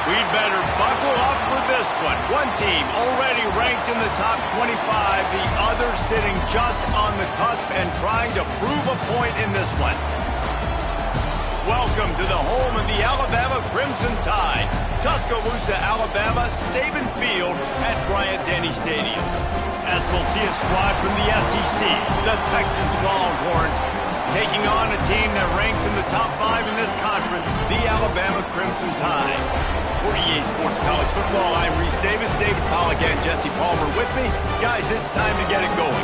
We'd better buckle up for this one. One team already ranked in the top 25, the other sitting just on the cusp and trying to prove a point in this one. Welcome to the home of the Alabama Crimson Tide, Tuscaloosa, Alabama, Saban Field at Bryant-Denny Stadium. As we'll see a squad from the SEC, the Texas Longhorns, taking on a team that ranks in the top 5 in this conference, the Alabama Crimson Tide. For EA Sports College Football, I'm Reese Davis, David Pollack, and Jesse Palmer with me. Guys, it's time to get it going.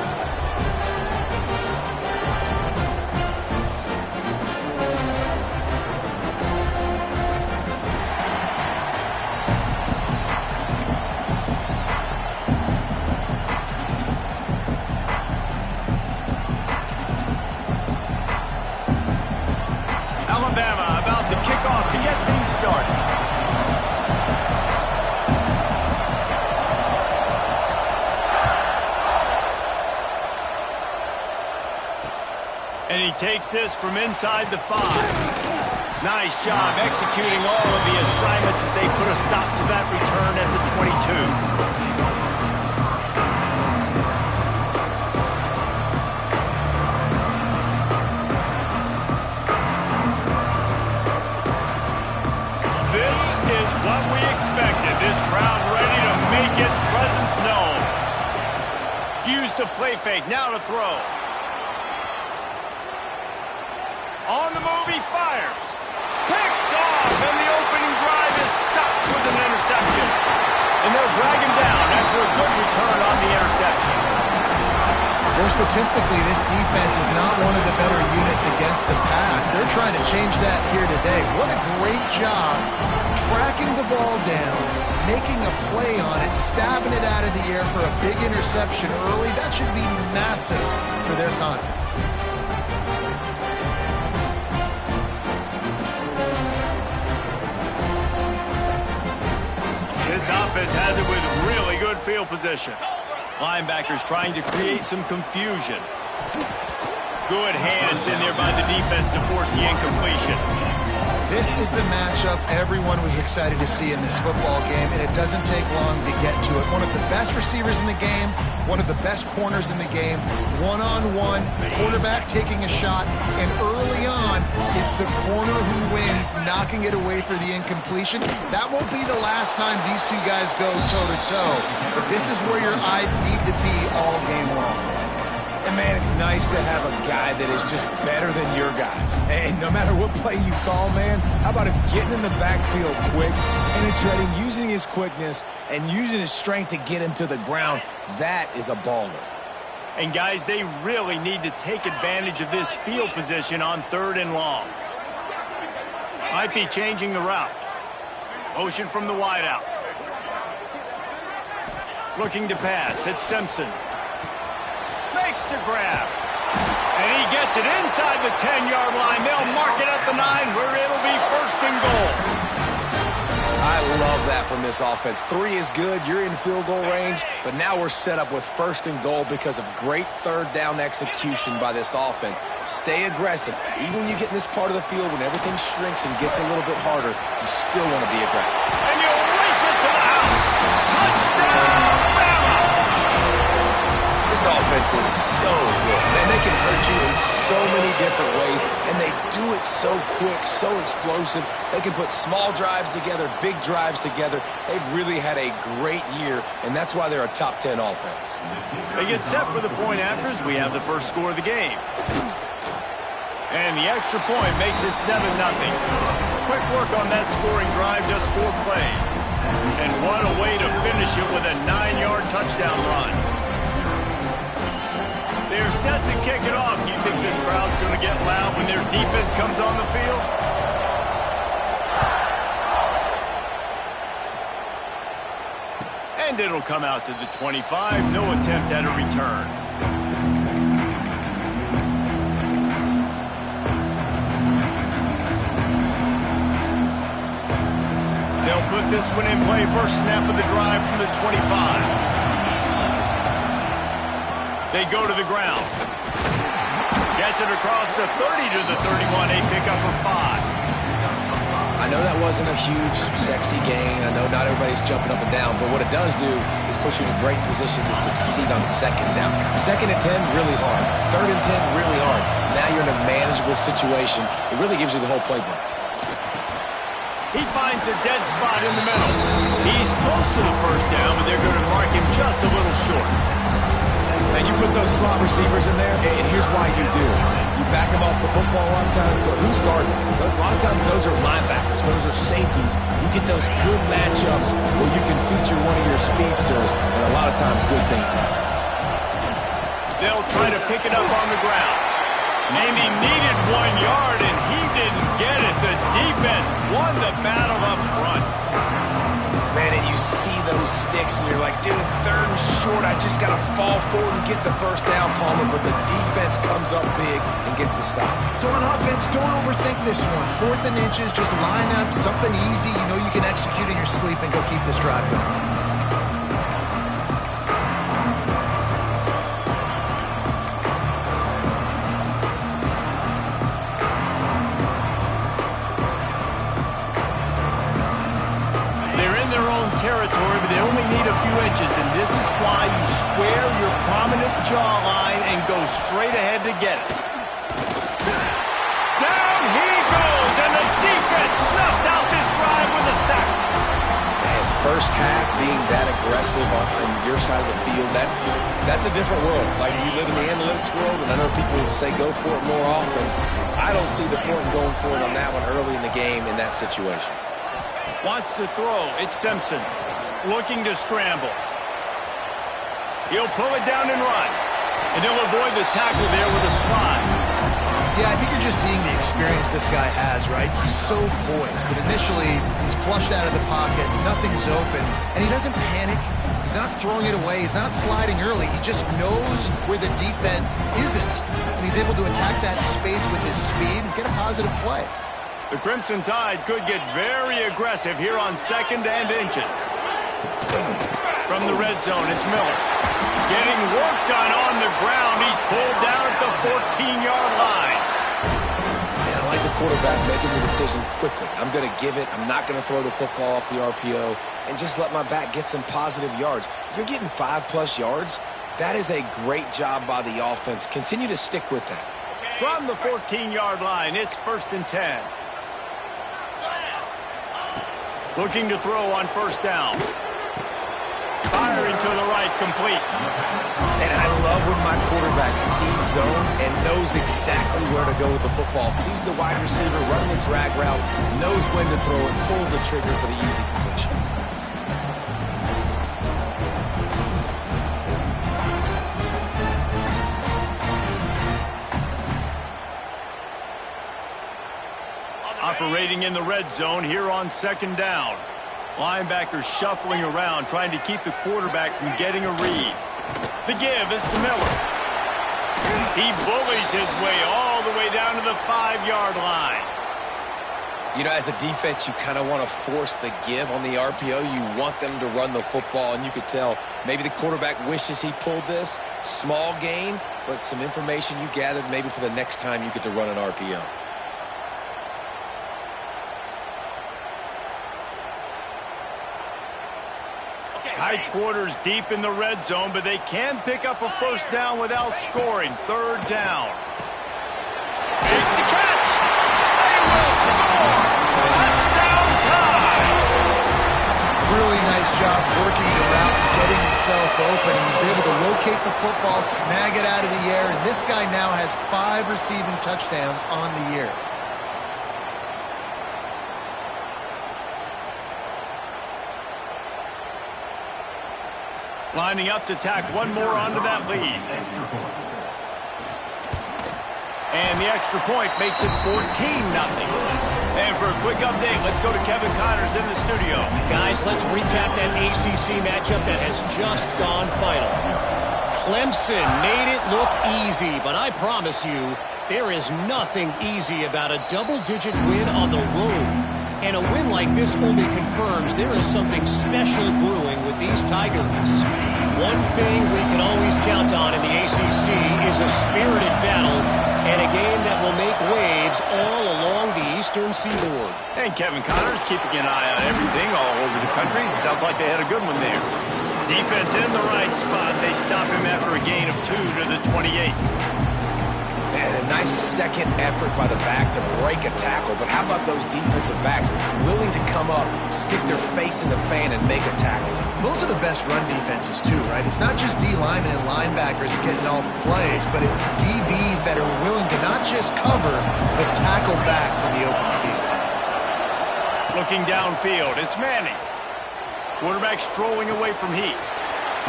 Alabama about to kick off to get things started. And he takes this from inside the 5. Nice job executing all of the assignments as they put a stop to that return at the 22. This is what we expected. This crowd ready to make its presence known. Use the play fake. Now to throw. On the move, he fires. Picked off, and the opening drive is stopped with an interception. And they'll drag him down after a good return on the interception. Well, statistically, this defense is not one of the better units against the pass. They're trying to change that here today. What a great job tracking the ball down, making a play on it, stabbing it out of the air for a big interception early. That should be massive for their confidence. This offense has it with really good field position. Linebackers trying to create some confusion. Good hands in there by the defense to force the incompletion. This is the matchup everyone was excited to see in this football game, and it doesn't take long to get to it. One of the best receivers in the game, one of the best corners in the game, one-on-one, quarterback taking a shot, and early on, it's the corner who wins, knocking it away for the incompletion. That won't be the last time these two guys go toe-to-toe, but this is where your eyes need to be all game long. And, man, it's nice to have a guy that is just better than your guys. And no matter what play you call, man, how about him getting in the backfield quick, penetrating, using his quickness, and using his strength to get him to the ground? That is a baller. And, guys, they really need to take advantage of this field position on 3rd and long. Might be changing the route. Motion from the wideout. Looking to pass. It's Simpson. Makes the grab. And he gets it inside the 10-yard line. They'll mark it at the 9 where it'll be 1st and goal. I love that from this offense. 3 is good. You're in field goal range. But now we're set up with 1st and goal because of great 3rd down execution by this offense. Stay aggressive. Even when you get in this part of the field, when everything shrinks and gets a little bit harder, you still want to be aggressive. And you'll race it to the house. Touchdown, Bama! This offense is so good, and they can hurt you in so many different ways, and they do it so quick, so explosive. They can put small drives together, big drives together. They've really had a great year, and that's why they're a top 10 offense. They get set for the point afters. We have the first score of the game. And the extra point makes it 7-0. Quick work on that scoring drive, just 4 plays. And what a way to finish it with a 9-yard touchdown run. They're set to kick it off. Do you think this crowd's going to get loud when their defense comes on the field? And it'll come out to the 25. No attempt at a return. They'll put this one in play. First snap of the drive from the 25. They go to the ground. Gets it across the 30 to the 31. A pickup of 5. I know that wasn't a huge, sexy gain. I know not everybody's jumping up and down, but what it does do is put you in a great position to succeed on second down. 2nd and 10, really hard. 3rd and 10, really hard. Now you're in a manageable situation. It really gives you the whole playbook. He finds a dead spot in the middle. He's close to the first down, but they're going to mark him just a little short. And you put those slot receivers in there, and here's why you do. You back them off the football a lot of times, but who's guarding them? A lot of times those are linebackers. Those are safeties. You get those good matchups where you can feature one of your speedsters, and a lot of times good things happen. They'll try to pick it up on the ground. And he needed 1 yard, and he didn't get it. The defense won the battle up front. Man, and you see those sticks, and you're like, dude, 3rd and short. I just got to fall forward and get the first down, Palmer. But the defense comes up big and gets the stop. So on offense, don't overthink this one. 4th and inches, just line up, something easy. You know you can execute in your sleep and go keep this drive going. Territory, but they only need a few inches, and this is why you square your prominent jawline and go straight ahead to get it. Down he goes, and the defense snuffs out this drive with a sack. Man, first half being that aggressive on your side of the field, that's a different world. Like, you live in the analytics world, and I know people say go for it more often. I don't see the point in going for it on that one early in the game in that situation. Wants to throw. It's Simpson. Looking to scramble. He'll pull it down and run. And he'll avoid the tackle there with a slide. Yeah, I think you're just seeing the experience this guy has, right? He's so poised that initially he's flushed out of the pocket, nothing's open, and he doesn't panic. He's not throwing it away. He's not sliding early. He just knows where the defense isn't, and he's able to attack that space with his speed and get a positive play. The Crimson Tide could get very aggressive here on 2nd and inches. From the red zone, it's Miller. Getting work done on the ground. He's pulled down at the 14-yard line. Yeah, I like the quarterback making the decision quickly. I'm going to give it. I'm not going to throw the football off the RPO and just let my back get some positive yards. You're getting 5+ yards. That is a great job by the offense. Continue to stick with that. From the 14-yard line, it's 1st and 10. Looking to throw on 1st down. Firing to the right, complete. And I love when my quarterback sees zone and knows exactly where to go with the football. Sees the wide receiver running the drag route, knows when to throw it, pulls the trigger for the easy completion. Operating in the red zone here on 2nd down. Linebackers shuffling around, trying to keep the quarterback from getting a read. The give is to Miller. He bullies his way all the way down to the 5-yard line. You know, as a defense, you kind of want to force the give on the RPO. You want them to run the football, and you could tell maybe the quarterback wishes he pulled this. Small gain, but some information you gathered maybe for the next time you get to run an RPO. Tight quarters deep in the red zone, but they can pick up a 1st down without scoring. 3rd down. Makes the catch. They will score. Touchdown tie. Really nice job working the route, getting himself open. He was able to locate the football, snag it out of the air, and this guy now has 5 receiving touchdowns on the year. Lining up to tack one more onto that lead. And the extra point makes it 14-0. And for a quick update, let's go to Kevin Connors in the studio. Guys, let's recap that ACC matchup that has just gone final. Clemson made it look easy, but I promise you, there is nothing easy about a double-digit win on the road. And a win like this only confirms there is something special brewing with these Tigers. One thing we can always count on in the ACC is a spirited battle and a game that will make waves all along the eastern seaboard. And Kevin Connor's keeping an eye on everything all over the country. Sounds like they had a good one there. Defense in the right spot. They stop him after a gain of 2 to the 28. And a nice second effort by the back to break a tackle. But how about those defensive backs willing to come up, stick their face in the fan, and make a tackle? Those are the best run defenses, too, right? It's not just D linemen and linebackers getting all the plays, but it's DBs that are willing to not just cover, but tackle backs in the open field. Looking downfield, it's Manning. Quarterback strolling away from heat.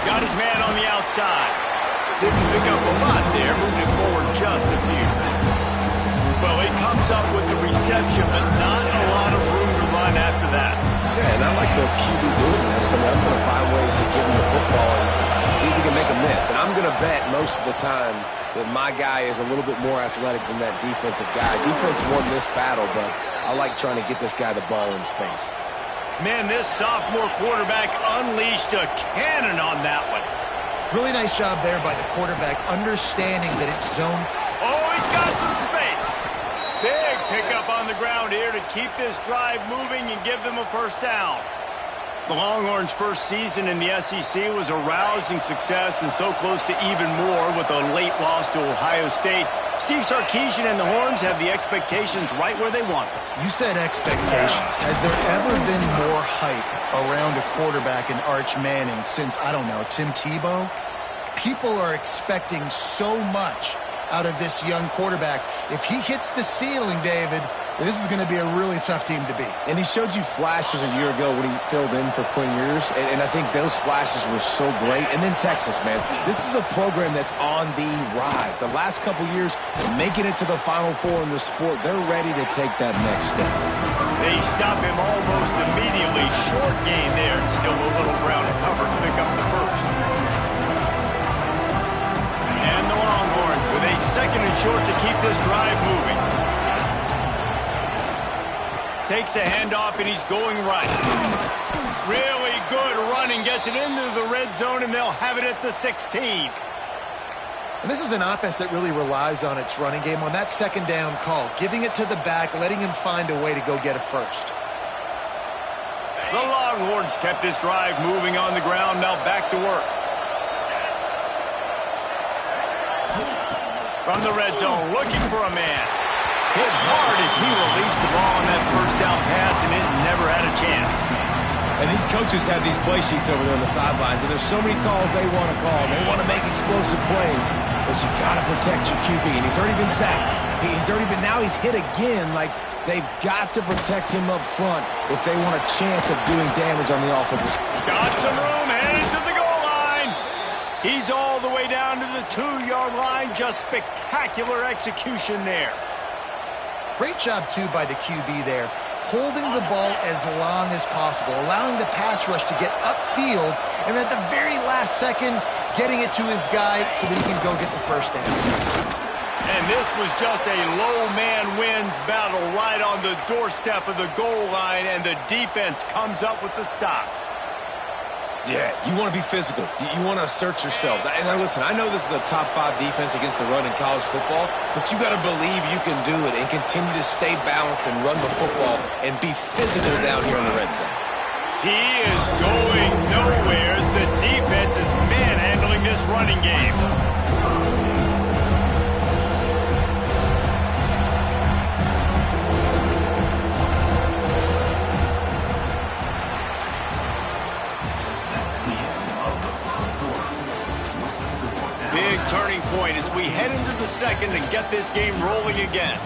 Got his man on the outside. Didn't pick up a lot there, moving it forward just a few. Well, he comes up with the reception, but not a lot of room to run after that. Yeah, and I like the QB doing this. I mean, I'm going to find ways to give him the football and see if he can make a miss. And I'm going to bet most of the time that my guy is a little bit more athletic than that defensive guy. Defense won this battle, but I like trying to get this guy the ball in space. Man, this sophomore quarterback unleashed a cannon on that one. Really nice job there by the quarterback, understanding that it's zone. Oh, he's got some space. Big pickup on the ground here to keep this drive moving and give them a first down. The Longhorns' first season in the SEC was a rousing success and so close to even more with a late loss to Ohio State. Steve Sarkisian and the Horns have the expectations right where they want them. You said expectations. Has there ever been more hype around a quarterback in Arch Manning since, I don't know, Tim Tebow? People are expecting so much out of this young quarterback. If he hits the ceiling, David, this is going to be a really tough team to beat. And he showed you flashes a year ago when he filled in for Quinn Ewers, and I think those flashes were so great. And then Texas, man, this is a program that's on the rise. The last couple years, making it to the Final Four in the sport, they're ready to take that next step. They stop him almost immediately. Short gain there, and still a little ground to cover to pick up the first. And the Longhorns with a second and short to keep this drive moving. Takes a handoff, and he's going right. Really good running. Gets it into the red zone, and they'll have it at the 16. And this is an offense that really relies on its running game on that second down call, giving it to the back, letting him find a way to go get a first. The Longhorns kept this drive moving on the ground. Now back to work. From the red zone, looking for a man. Hit hard as he released the ball on that first down pass, and it never had a chance. And these coaches have these play sheets over there on the sidelines, and there's so many calls they want to call. They want to make explosive plays, but you got to protect your QB, and he's already been sacked. Now he's hit again. Like, they've got to protect him up front if they want a chance of doing damage on the offensive side. Got some room, headed to the goal line. He's all the way down to the 2-yard line. Just spectacular execution there. Great job, too, by the QB there, holding the ball as long as possible, allowing the pass rush to get upfield, and at the very last second, getting it to his guy so that he can go get the first down. And this was just a low man wins battle right on the doorstep of the goal line, and the defense comes up with the stop. Yeah, you want to be physical. You want to assert yourselves. And now listen, I know this is a top 5 defense against the run in college football, but you got to believe you can do it and continue to stay balanced and run the football and be physical down here in the red zone. He is going nowhere as the defense is manhandling this running game. Big turning point as we head into the second and get this game rolling again.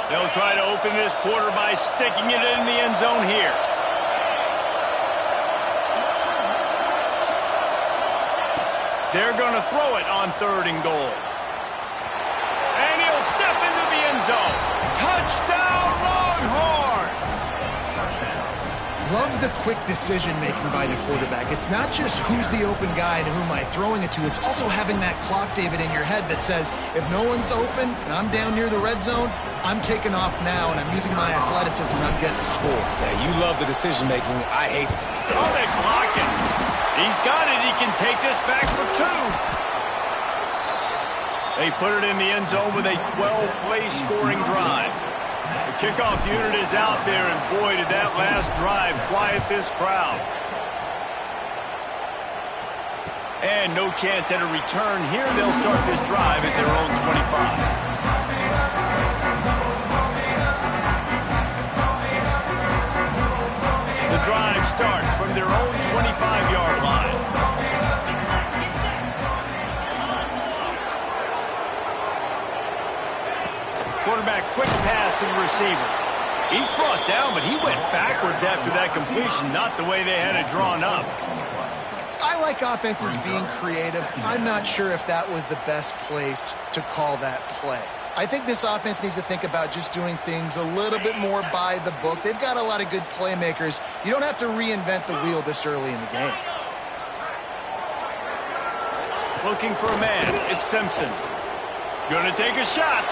They'll try to open this quarter by sticking it in the end zone here. They're going to throw it on 3rd and goal. And he'll step into the end zone. Touchdown, Longhorns! Love love the quick decision-making by the quarterback. It's not just who's the open guy and who am I throwing it to. It's also having that clock, David, in your head that says, if no one's open and I'm down near the red zone, I'm taking off now, and I'm using my athleticism, and I'm getting a score. Yeah, you love the decision-making. I hate it. Oh, they block it. He's got it. He can take this back for 2. They put it in the end zone with a 12-play scoring drive. The kickoff unit is out there, and boy, did that last drive quiet this crowd. And no chance at a return here. They'll start this drive at their own 25. The drive starts from their own 25-yard line. Quarterback, quick pass to the receiver. He's brought down, but he went backwards after that completion, not the way they had it drawn up. I like offenses being creative. I'm not sure if that was the best place to call that play. I think this offense needs to think about just doing things a little bit more by the book. They've got a lot of good playmakers. You don't have to reinvent the wheel this early in the game. Looking for a man. It's Simpson. Gonna take a shot.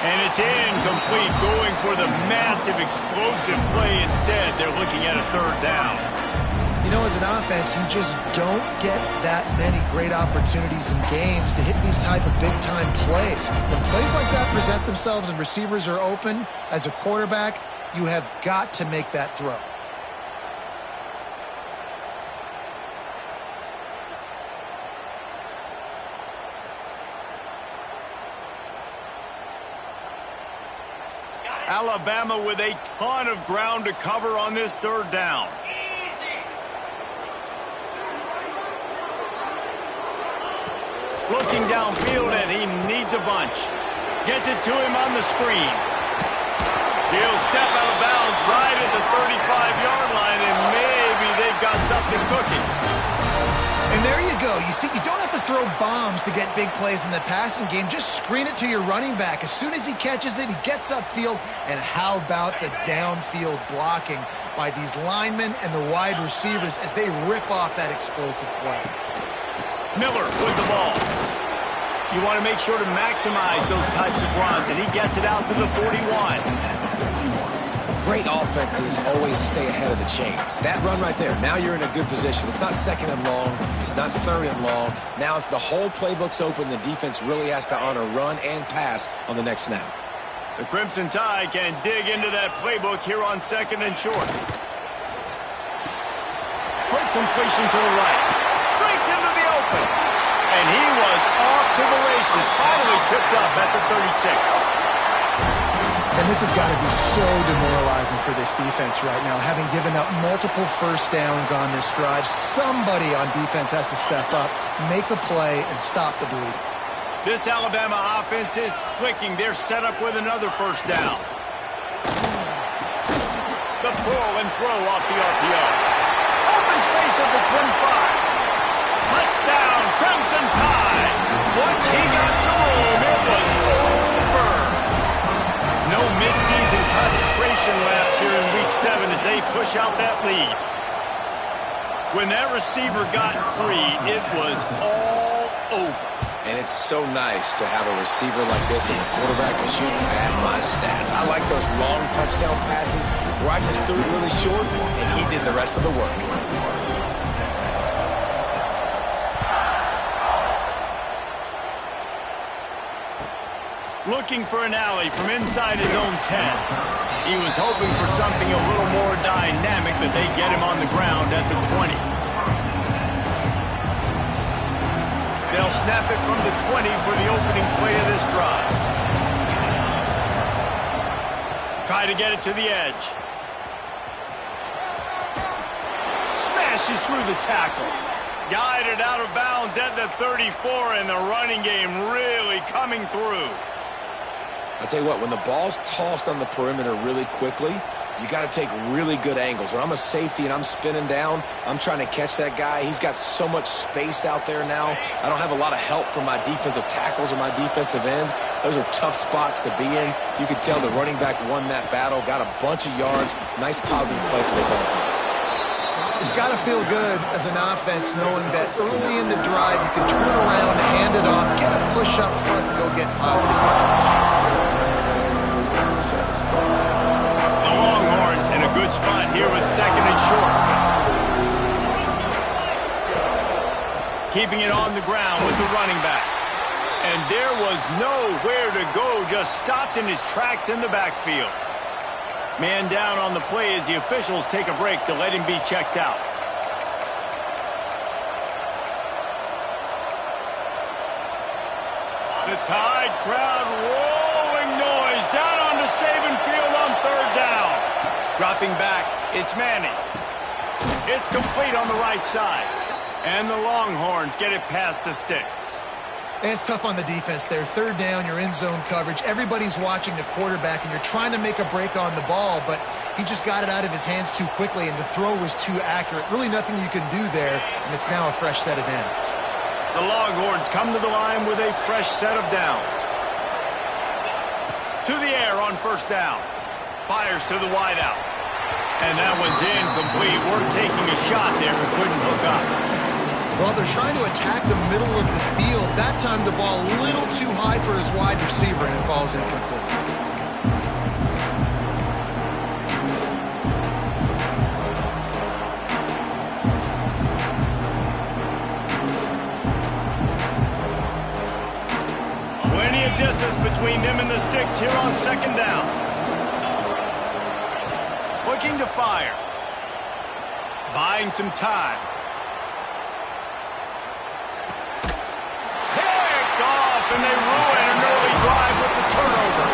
And it's incomplete, going for the massive explosive play instead. They're looking at a 3rd down. You know, as an offense, you just don't get that many great opportunities in games to hit these type of big-time plays. When plays like that present themselves and receivers are open, as a quarterback, you have got to make that throw. Alabama with a ton of ground to cover on this 3rd down. Looking downfield, and he needs a bunch. Gets it to him on the screen. He'll step out of bounds right at the 35-yard line, and maybe they've got something cooking. And there you go. You see, you don't have to throw bombs to get big plays in the passing game. Just screen it to your running back. As soon as he catches it, he gets upfield. And how about the downfield blocking by these linemen and the wide receivers as they rip off that explosive play? Miller with the ball. You want to make sure to maximize those types of runs, and he gets it out to the 41. Great offenses always stay ahead of the chains. That run right there, now you're in a good position. It's not 2nd and long. It's not 3rd and long. Now it's the whole playbook's open. The defense really has to honor run and pass on the next snap. The Crimson Tide can dig into that playbook here on 2nd and short. Quick completion to the right. Breaks into the open. And he was off to the races. Finally tripped up at the 36. And this has got to be so demoralizing for this defense right now, having given up multiple 1st downs on this drive. Somebody on defense has to step up, make a play, and stop the bleeding. This Alabama offense is clicking. They're set up with another 1st down. The pull and throw off the RPO. Open space at the 25. Touchdown, Crimson Tide. Once he got some room, it was over. No midseason concentration laps here in Week 7 as they push out that lead. When that receiver got free, it was all over. And it's so nice to have a receiver like this as a quarterback, because you pad my stats. I like those long touchdown passes where I just threw it really short, and he did the rest of the work. Looking for an alley from inside his own 10. He was hoping for something a little more dynamic, but they get him on the ground at the 20. They'll snap it from the 20 for the opening play of this drive. Try to get it to the edge. Smashes through the tackle. Guided out of bounds at the 34, and the running game really coming through. I'll tell you what, when the ball's tossed on the perimeter really quickly, you got to take really good angles. When I'm a safety and I'm spinning down, I'm trying to catch that guy. He's got so much space out there now. I don't have a lot of help from my defensive tackles or my defensive ends. Those are tough spots to be in. You can tell the running back won that battle, got a bunch of yards. Nice positive play for this offense. It's got to feel good as an offense knowing that early in the drive you can turn around, hand it off, get a push up front, and go get positive yards. The Longhorns in a good spot here with 2nd and short. Keeping it on the ground with the running back. And there was nowhere to go, just stopped in his tracks in the backfield. Man down on the play as the officials take a break to let him be checked out. The Tide crowd rolling noise down on the Saban field on 3rd down. Dropping back, it's Manning. It's complete on the right side. And the Longhorns get it past the sticks. It's tough on the defense there. 3rd down, you're in zone coverage. Everybody's watching the quarterback, and you're trying to make a break on the ball, but he just got it out of his hands too quickly, and the throw was too accurate. Really nothing you can do there, and it's now a fresh set of downs. The Longhorns come to the line with a fresh set of downs. To the air on 1st down. Fires to the wideout. And that one's incomplete. We're taking a shot there, but couldn't hook up. Well, they're trying to attack the middle of the field. That time the ball a little too high for his wide receiver, and it falls incomplete. Plenty of distance between them and the sticks here on 2nd down. Looking to fire. Buying some time. And they ruin an early drive with the turnover.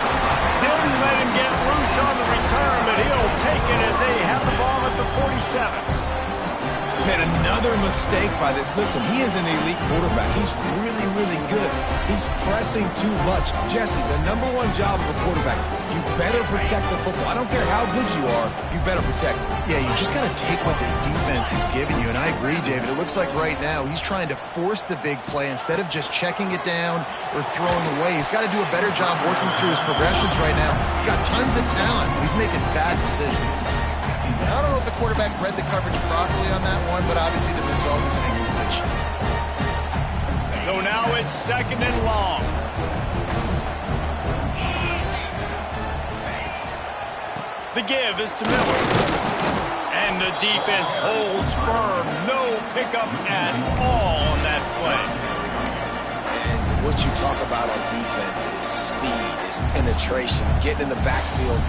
Didn't let him get loose on the return, but he'll take it as they have the ball at the 47. Man, another mistake by this. Listen, he is an elite quarterback. He's really, really good. He's pressing too much. Jesse, the #1 job of a quarterback, you better protect the football. I don't care how good you are, you better protect it. Yeah, you just got to take what the defense is giving you, and I agree, David. It looks like right now he's trying to force the big play instead of just checking it down or throwing away. He's got to do a better job working through his progressions right now. He's got tons of talent. He's making bad decisions. Now, I don't know if the quarterback read the coverage properly on that one, but obviously the result is an incompletion. So now it's 2nd and long. The give is to Miller. And the defense holds firm. No pickup at all on that play. And what you talk about on defense is speed, is penetration, getting in the backfield,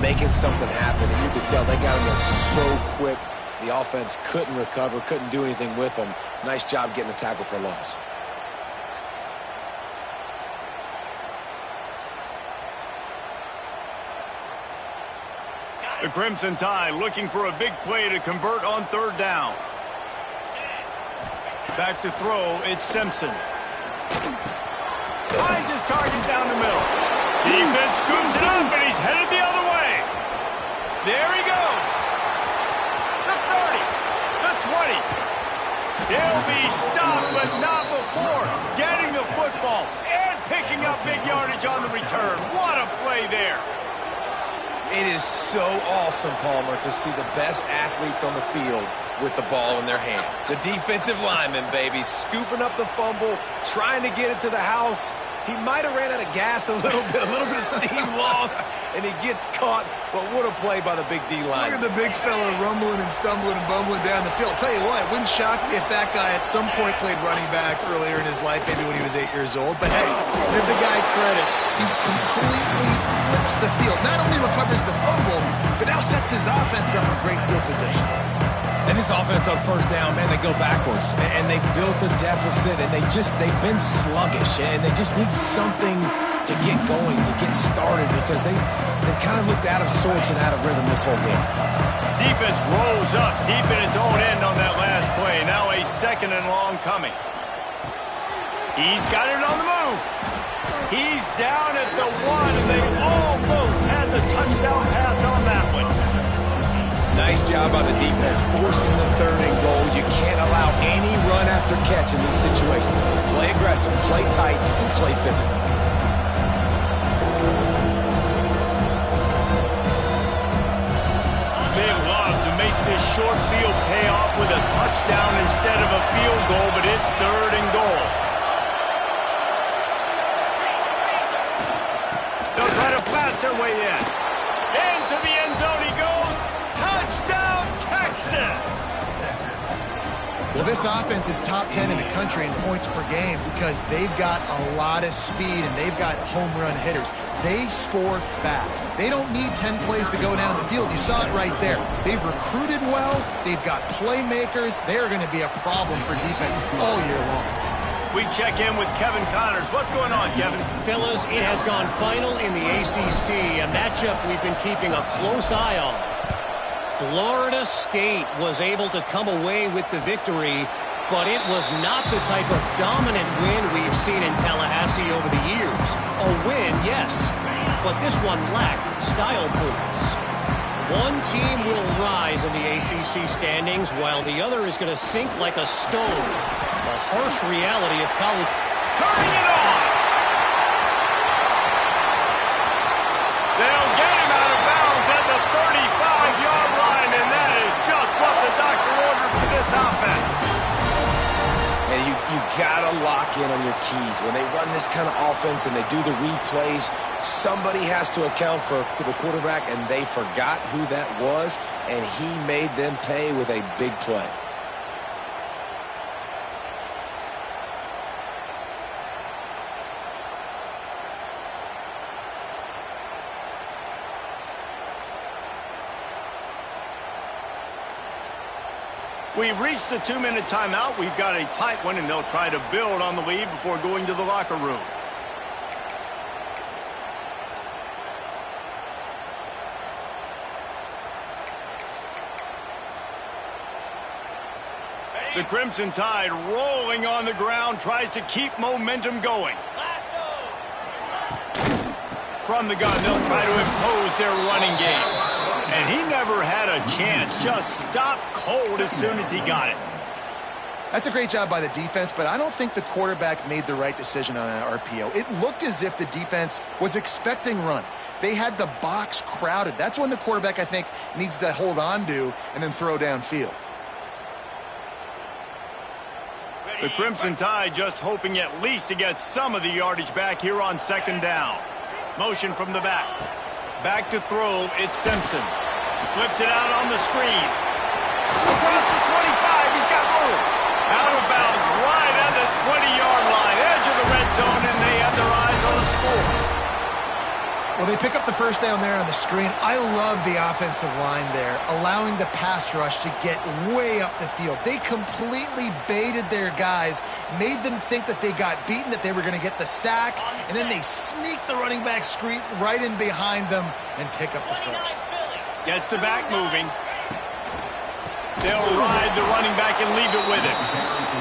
making something happen. And you could tell they got him there so quick. The offense couldn't recover, couldn't do anything with him. Nice job getting the tackle for loss. The Crimson Tide looking for a big play to convert on 3rd down. Back to throw, it's Simpson. Finds his target down the middle. Defense scoops it up, and he's headed the other way. There he goes. The 30, the 20. He'll be stopped, but not before getting the football and picking up big yardage on the return. What a play there. It is so awesome, Palmer, to see the best athletes on the field with the ball in their hands. The defensive lineman, baby, scooping up the fumble, trying to get it to the house. He might have ran out of gas a little bit of steam lost, and he gets caught. But what a play by the big D line. Look at the big fella rumbling and stumbling and bumbling down the field. Tell you what, it wouldn't shock me if that guy at some point played running back earlier in his life, maybe when he was 8 years old. But hey, give the guy credit. He completely flips the field. Not only recovers the fumble, but now sets his offense up in great field position. And this offense on 1st down, man, they go backwards. And they built a deficit, and they've been sluggish. And they just need something to get going, to get started, because they've kind of looked out of sorts and out of rhythm this whole game. Defense rolls up deep in its own end on that last play. Now a 2nd and long coming. He's got it on the move. He's down at the 1, and they almost had the touchdown pass on that one. Nice job by the defense forcing the 3rd and goal. You can't allow any run after catch in these situations. Play aggressive, play tight, and play physical. They love to make this short field pay off with a touchdown instead of a field goal, but it's 3rd and goal. They'll try to pass their way in. Into the end zone he goes. Touchdown, Texas! Well, this offense is top 10 in the country in points per game because they've got a lot of speed and they've got home run hitters. They score fast. They don't need 10 plays to go down the field. You saw it right there. They've recruited well. They've got playmakers. They're going to be a problem for defenses all year long. We check in with Kevin Connors. What's going on, Kevin? Fellas, it has gone final in the ACC, a matchup we've been keeping a close eye on. Florida State was able to come away with the victory, but it was not the type of dominant win we've seen in Tallahassee over the years. A win, yes, but this one lacked style points. One team will rise in the ACC standings while the other is going to sink like a stone. The harsh reality of college. Turning it on! They'll get him out of bounds at the 35-yard line, and that is just what the doctor ordered for this offense. And you got to lock in on your keys. When they run this kind of offense and they do the replays, somebody has to account for the quarterback, and they forgot who that was, and he made them pay with a big play. We've reached the 2-minute timeout. We've got a tight one, and they'll try to build on the lead before going to the locker room. The Crimson Tide rolling on the ground, tries to keep momentum going. From the gun, they'll try to impose their running game. And he never had a chance, just stopped cold as soon as he got it. That's a great job by the defense, but I don't think the quarterback made the right decision on that RPO. It looked as if the defense was expecting run. They had the box crowded. That's when the quarterback, I think, needs to hold on to and then throw downfield. The Crimson Tide just hoping at least to get some of the yardage back here on 2nd down. Motion from the back. Back to throw, it's Simpson. Flips it out on the screen. Across the 25, he's got room. Out of bounds, right at the 20-yard line. Edge of the red zone, and they have their eyes on the score. Well, they pick up the first down there on the screen. I love the offensive line there, allowing the pass rush to get way up the field. They completely baited their guys, made them think that they got beaten, that they were going to get the sack, and then they sneak the running back screen right in behind them and pick up the first. Gets the back moving. They'll ride the running back and leave it with him.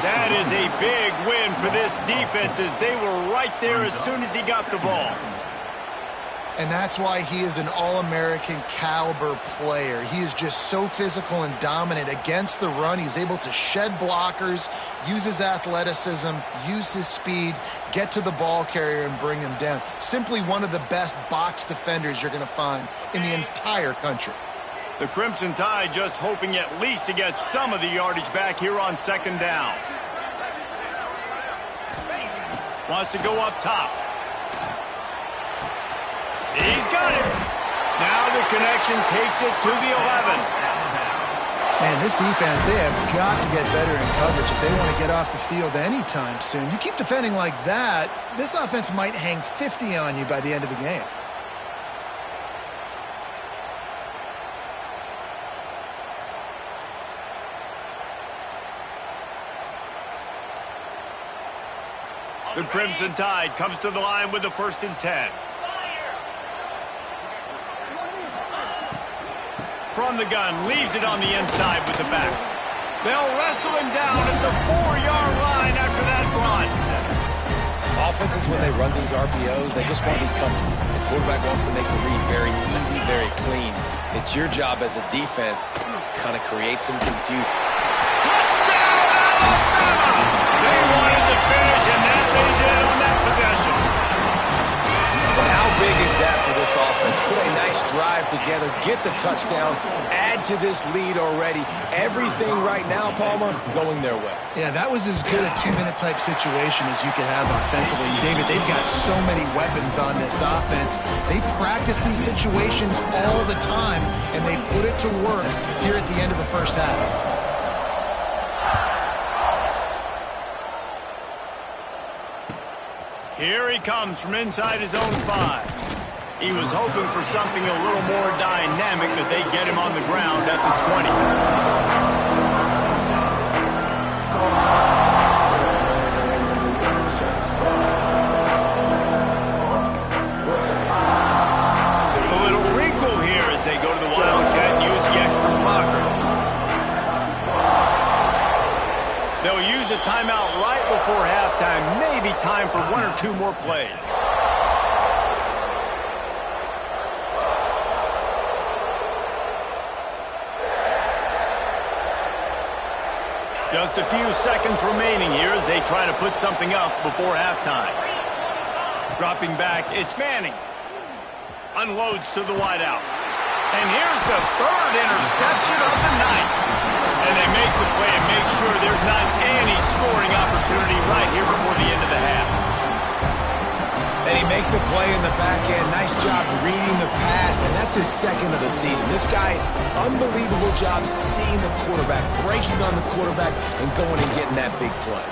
That is a big win for this defense as they were right there as soon as he got the ball. And that's why he is an All-American caliber player. He is just so physical and dominant against the run. He's able to shed blockers, use his athleticism, use his speed, get to the ball carrier and bring him down. Simply one of the best box defenders you're going to find in the entire country. The Crimson Tide just hoping at least to get some of the yardage back here on 2nd down. Wants to go up top. He's got it. Now the connection takes it to the 11. Man, this defense, they have got to get better in coverage if they want to get off the field anytime soon. You keep defending like that, this offense might hang 50 on you by the end of the game. The Crimson Tide comes to the line with the 1st and 10. From the gun, leaves it on the inside with the back. They'll wrestle him down at the 4-yard line after that run. Offenses, when they run these RPOs, they just want to be comfortable. If quarterback wants to make the read very easy, very clean. It's your job as a defense to kind of create some confusion. Touchdown, Alabama! They wanted to finish, and that they did on that possession. But how big is that for this offense? Put a nice drive together, get the touchdown, add to this lead already. Everything right now, Palmer, going their way. Yeah, that was as good a two-minute type situation as you could have offensively. And David, they've got so many weapons on this offense. They practice these situations all the time, and they put it to work here at the end of the first half. Here he comes from inside his own 5. He was hoping for something a little more dynamic, that they get him on the ground at the 20. A little wrinkle here as they go to the Wildcat and use the extra blocker. They'll use a timeout right before halftime. Maybe time for 1 or 2 more plays. Just a few seconds remaining here as they try to put something up before halftime. Dropping back, it's Manning. Unloads to the wideout. And here's the 3rd interception of the night. And they make the play and make sure there's not any scoring opportunity right here before the end of the half. And he makes a play in the back end. Nice job reading the pass, and that's his 2nd of the season. This guy, unbelievable job seeing the quarterback, breaking on the quarterback, and going and getting that big play.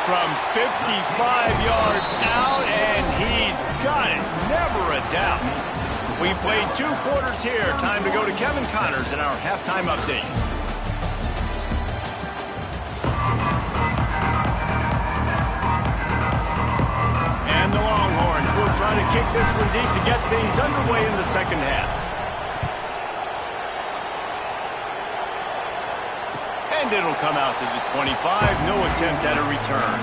From 55 yards out, and he's got it. Never a doubt. We played 2 quarters here. Time to go to Kevin Connors in our halftime update. And the Longhorns will try to kick this one deep to get things underway in the second half. And it'll come out to the 25. No attempt at a return.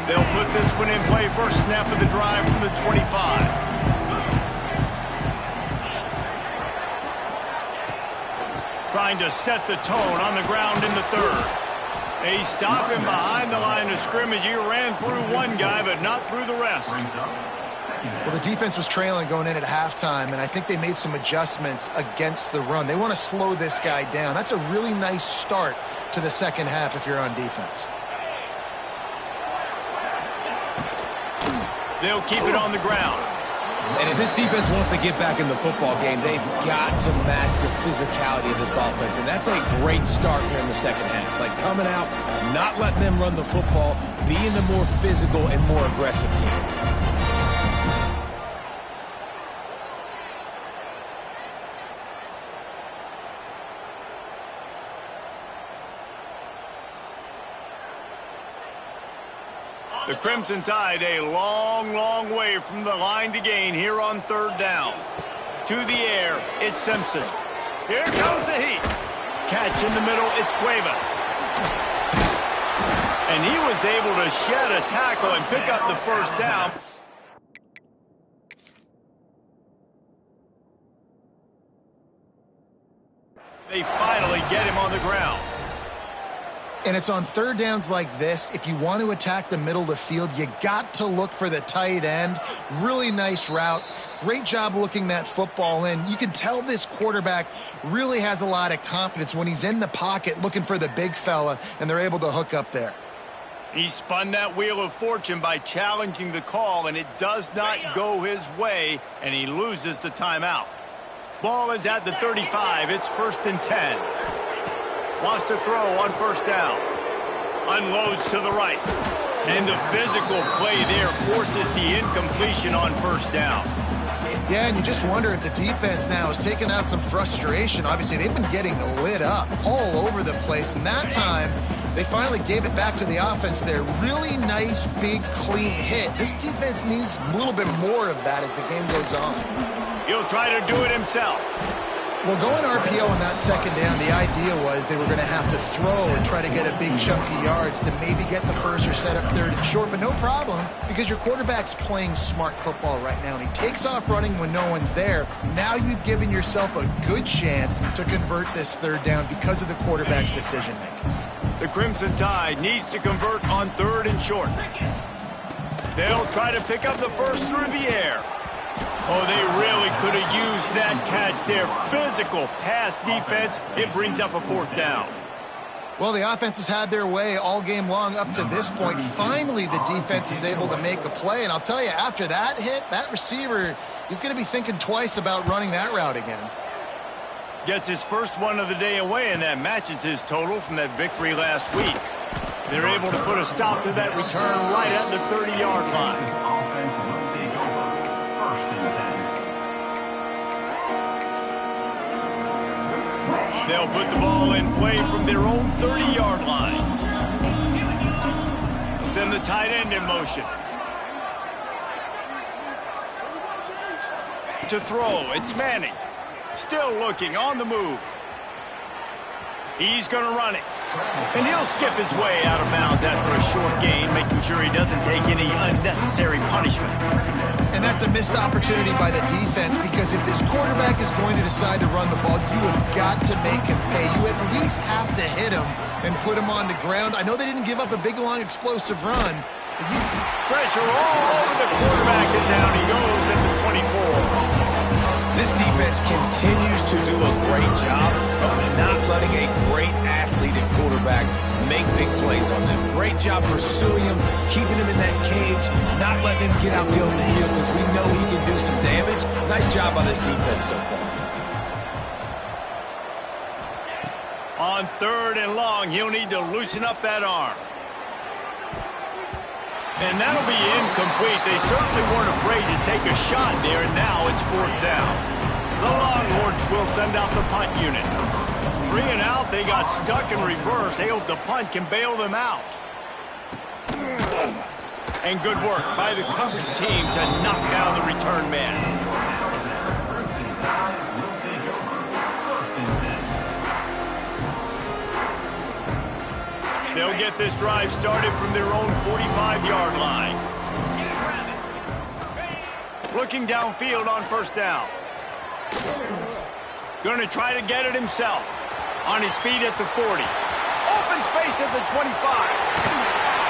They'll put this one in play. First snap of the drive from the 25. Trying to set the tone on the ground in the 3rd. They stop him behind the line of scrimmage. He ran through one guy, but not through the rest. Well, the defense was trailing going in at halftime, and I think they made some adjustments against the run. They want to slow this guy down. That's a really nice start to the second half if you're on defense. They'll keep it on the ground. And if this defense wants to get back in the football game, they've got to match the physicality of this offense. And that's a great start here in the second half. Like coming out, not letting them run the football, being the more physical and more aggressive team. The Crimson Tide a long, long way from the line to gain here on 3rd down. To the air, it's Simpson. Here comes the heat. Catch in the middle, it's Cuevas. And he was able to shed a tackle and pick up the first down. They finally get him on the ground. And it's on 3rd downs like this. If you want to attack the middle of the field, you got to look for the tight end. Really nice route. Great job looking that football in. You can tell this quarterback really has a lot of confidence when he's in the pocket looking for the big fella, and they're able to hook up there. He spun that wheel of fortune by challenging the call, and it does not go his way, and he loses the timeout. Ball is at the 35. It's 1st and 10. Wants to throw on 1st down. Unloads to the right. And the physical play there forces the incompletion on 1st down. Yeah, and you just wonder if the defense now is taking out some frustration. Obviously, they've been getting lit up all over the place. And that time, they finally gave it back to the offense there. Really nice, big, clean hit. This defense needs a little bit more of that as the game goes on. He'll try to do it himself. Well, going RPO on that second down, the idea was they were going to have to throw and try to get a big chunk of yards to maybe get the first or set up third and short, but no problem because your quarterback's playing smart football right now, and he takes off running when no one's there. Now you've given yourself a good chance to convert this third down because of the quarterback's decision-making. The Crimson Tide needs to convert on third and short. They'll try to pick up the first through the air. Oh, they really could have used that catch there. Physical pass defense. It brings up a fourth down. Well, the offense has had their way all game long up to this point. Finally, the defense is able to make a play. And I'll tell you, after that hit, that receiver, he's going to be thinking twice about running that route again. Gets his first one of the day away, and that matches his total from that victory last week. They're able to put a stop to that return right at the 30-yard line. They'll put the ball in play from their own 30-yard line. Send the tight end in motion. To throw, it's Manning. Still looking, on the move. He's going to run it. And he'll skip his way out of bounds after a short gain, making sure he doesn't take any unnecessary punishment. And that's a missed opportunity by the defense, because if this quarterback is going to decide to run the ball, you have got to make him pay. You at least have to hit him and put him on the ground. I know they didn't give up a big, long, explosive run. But pressure all over the quarterback, and down he goes at the 24. This defense continues to do a great job of not letting a great athlete and quarterback make big plays on them. Great job pursuing him, keeping him in that cage, not letting him get out the open field because we know he can do some damage. Nice job by this defense so far. On third and long, he'll need to loosen up that arm. And that'll be incomplete. They certainly weren't afraid to take a shot there, and now it's fourth down. The Longhorns will send out the punt unit. 3 and out, they got stuck in reverse. They hope the punt can bail them out. And good work by the coverage team to knock down the return man. They'll get this drive started from their own 45-yard line. Looking downfield on first down. Going to try to get it himself. On his feet at the 40. Open space at the 25.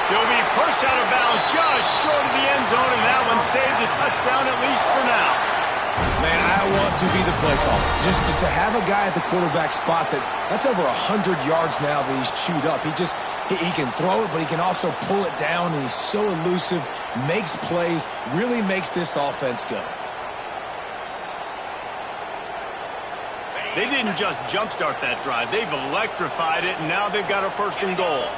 He'll be pushed out of bounds just short of the end zone, and that one saved a touchdown at least for now. Man, I want to be the play caller. Just to have a guy at the quarterback spot that's over 100 yards now that he's chewed up. He can throw it, but he can also pull it down, and he's so elusive, makes plays, really makes this offense go. They didn't just jumpstart that drive. They've electrified it, and now they've got a first and goal.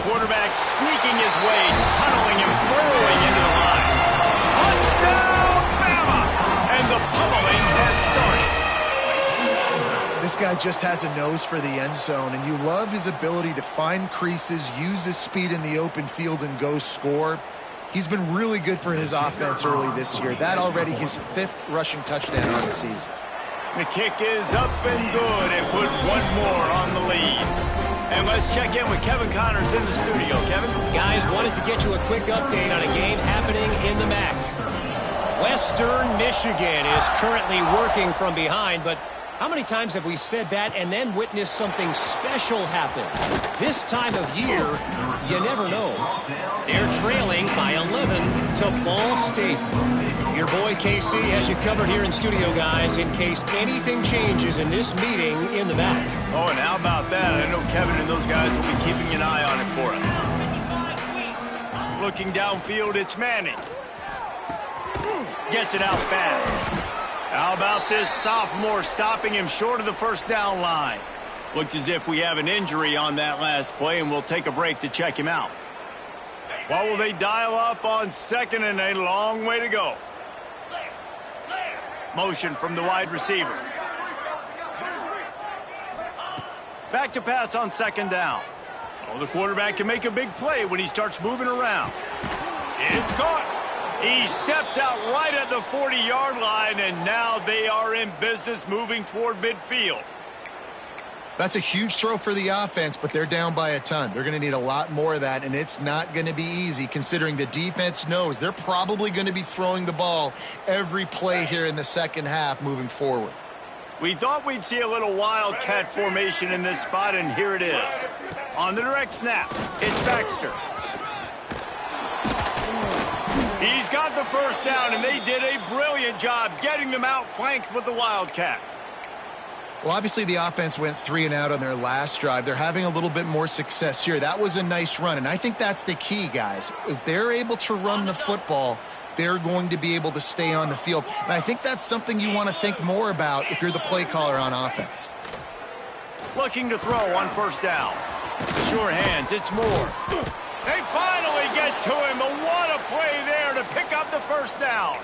Quarterback sneaking his way, tunneling and burrowing into the line. Touchdown, Bama! And the pummeling has started. This guy just has a nose for the end zone, and you love his ability to find creases, use his speed in the open field, and go score. He's been really good for his offense early this year. That already his 5th rushing touchdown on the season. The kick is up and good, and put one more on the lead. And let's check in with Kevin Connors in the studio. Kevin? Guys, wanted to get you a quick update on a game happening in the MAC. Western Michigan is currently working from behind, but how many times have we said that and then witnessed something special happen? This time of year, you never know. They're trailing by 11 to Ball State. Your boy KC has you covered here in studio, guys, in case anything changes in this meeting in the back. Oh, and how about that? I know Kevin and those guys will be keeping an eye on it for us. Looking downfield, it's Manning. Gets it out fast. How about this sophomore stopping him short of the first down line? Looks as if we have an injury on that last play, and we'll take a break to check him out. What will they dial up on second and a long way to go? Motion from the wide receiver. Back to pass on second down. Oh, the quarterback can make a big play when he starts moving around. It's caught. He steps out right at the 40-yard line, and now they are in business moving toward midfield. That's a huge throw for the offense, but they're down by a ton. They're going to need a lot more of that, and it's not going to be easy considering the defense knows they're probably going to be throwing the ball every play here in the second half moving forward. We thought we'd see a little wildcat formation in this spot, and here it is. On the direct snap, it's Baxter. He's got the first down, and they did a brilliant job getting them outflanked with the wildcat. Well, obviously the offense went 3 and out on their last drive. They're having a little bit more success here. That was a nice run, and I think that's the key, guys. If they're able to run the football, they're going to be able to stay on the field. And I think that's something you want to think more about if you're the play caller on offense. Looking to throw on first down. Sure hands, it's Moore. They finally get to him, but what a play there to pick up the first down.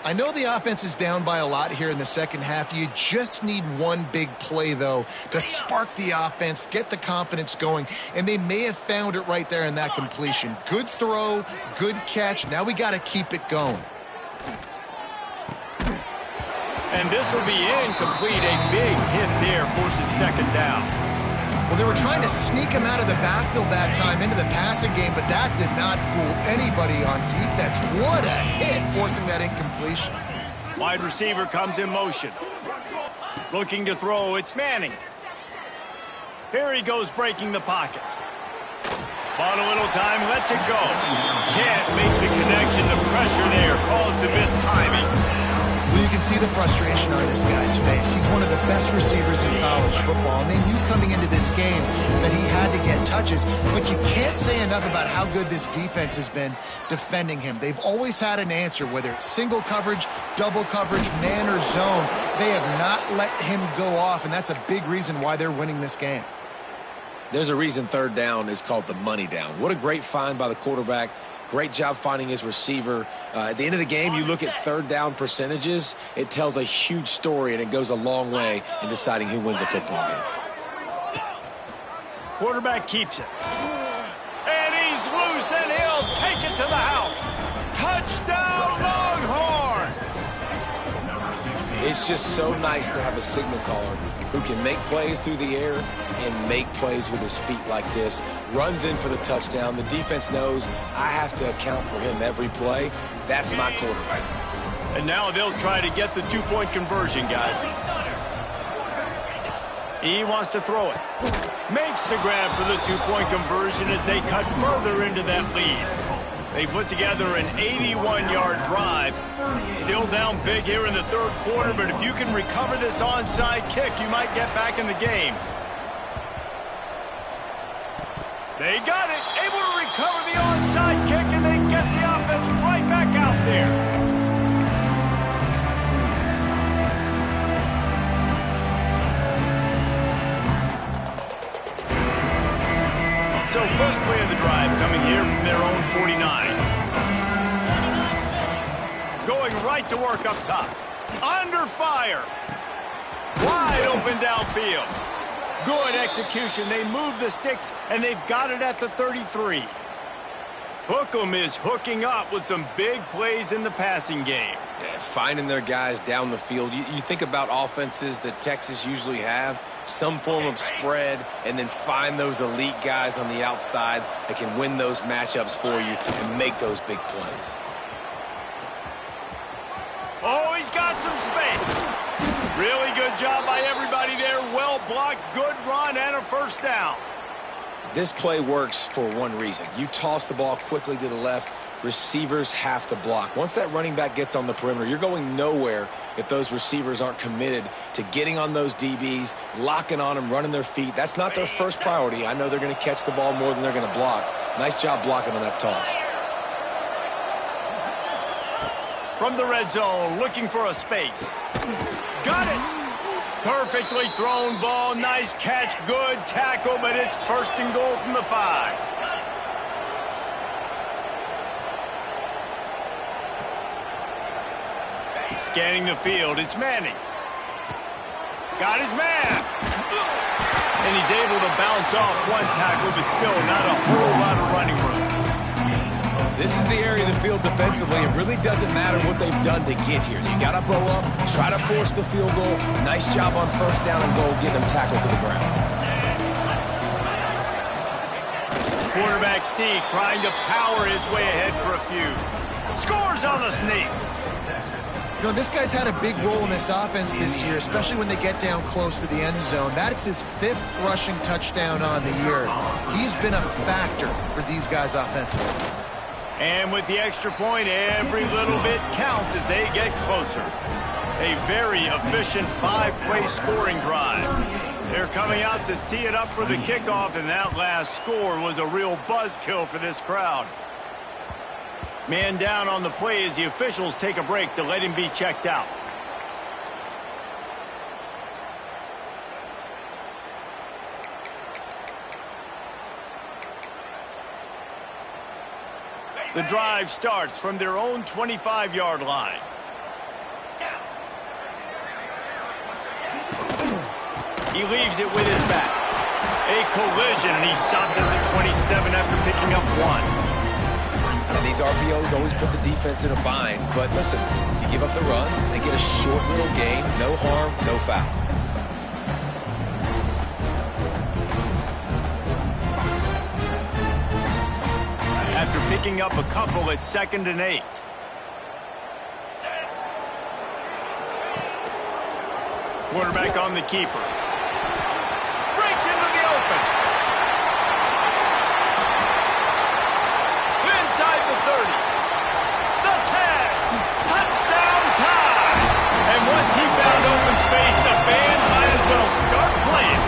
I know the offense is down by a lot here in the second half. You just need one big play, though, to spark the offense, get the confidence going, and they may have found it right there in that completion. Good throw, good catch. Now we got to keep it going. And this will be incomplete. A big hit there forces second down. Well, they were trying to sneak him out of the backfield that time into the passing game, but that did not fool anybody on defense. What a hit, forcing that incompletion. Wide receiver comes in motion. Looking to throw, it's Manning. Here he goes breaking the pocket. Bought a little time, lets it go. Can't make the connection. The pressure there caused the missed timing. Well, you can see the frustration on this guy's face. He's one of the best receivers in college football, and they knew coming into this game that he had to get touches, but you can't say enough about how good this defense has been defending him. They've always had an answer, whether it's single coverage, double coverage, man or zone. They have not let him go off, and that's a big reason why they're winning this game. There's a reason third down is called the money down. What a great find by the quarterback. Great job finding his receiver. At the end of the game, you look at third down percentages. It tells a huge story, and it goes a long way in deciding who wins a football game. Quarterback keeps it. And he's loose, and he'll take it to the house. Touchdown, Longhorns! It's just so nice to have a signal caller who can make plays through the air and make plays with his feet like this. Runs in for the touchdown. The defense knows I have to account for him every play. That's my quarterback. And now they'll try to get the two-point conversion, guys. He wants to throw it. Makes the grab for the two-point conversion as they cut further into that lead. They put together an 81-yard drive. Still down big here in the third quarter, but if you can recover this onside kick, you might get back in the game. They got it. Able to recover the onside kick, and they get the offense right back out there. So first play of the drive coming here from their own 49. Going right to work up top. Under fire. Wide open downfield. Good execution. They move the sticks, and they've got it at the 33. Hookem is hooking up with some big plays in the passing game. Yeah, finding their guys down the field. You think about offenses that Texas usually have, some form of spread, and then find those elite guys on the outside that can win those matchups for you and make those big plays. Oh, he's got some space. Really good job by everybody there. Well blocked, good run, and a first down. This play works for one reason. You toss the ball quickly to the left. Receivers have to block. Once that running back gets on the perimeter, you're going nowhere if those receivers aren't committed to getting on those DBs, locking on them, running their feet. That's not their first priority. I know they're going to catch the ball more than they're going to block. Nice job blocking on that toss. From the red zone, looking for a space. Got it. Perfectly thrown ball. Nice catch. Good tackle, but it's first and goal from the 5. Scanning the field, it's Manning. Got his man. And he's able to bounce off one tackle, but still not a whole lot of running room. This is the area of the field defensively. It really doesn't matter what they've done to get here. You got to bow up, try to force the field goal. Nice job on first down and goal, getting them tackled to the ground. Quarterback Steve trying to power his way ahead for a few. Scores on the sneak. You know, this guy's had a big role in this offense this year, especially when they get down close to the end zone. That's his 5th rushing touchdown on the year. He's been a factor for these guys offensively. And with the extra point, every little bit counts as they get closer. A very efficient 5-play scoring drive. They're coming out to tee it up for the kickoff, and that last score was a real buzzkill for this crowd. Man down on the play as the officials take a break to let him be checked out. The drive starts from their own 25-yard line. He leaves it with his back. A collision, and he stopped at the 27 after picking up 1. And these RPOs always put the defense in a bind. But listen, you give up the run, they get a short little gain, no harm, no foul. After picking up a couple at 2nd and 8. Quarterback on the keeper. Breaks into the open. Inside the 30. The tag. Touchdown tie. And once he found open space, the band might as well start playing.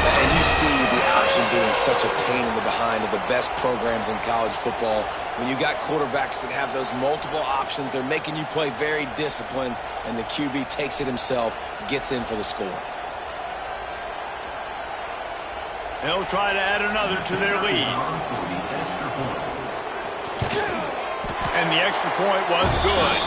And you see the option being such a pain in the behind of the best programs in college football. When you got quarterbacks that have those multiple options, they're making you play very disciplined, and the QB takes it himself, gets in for the score. They'll try to add another to their lead. And the extra point was good.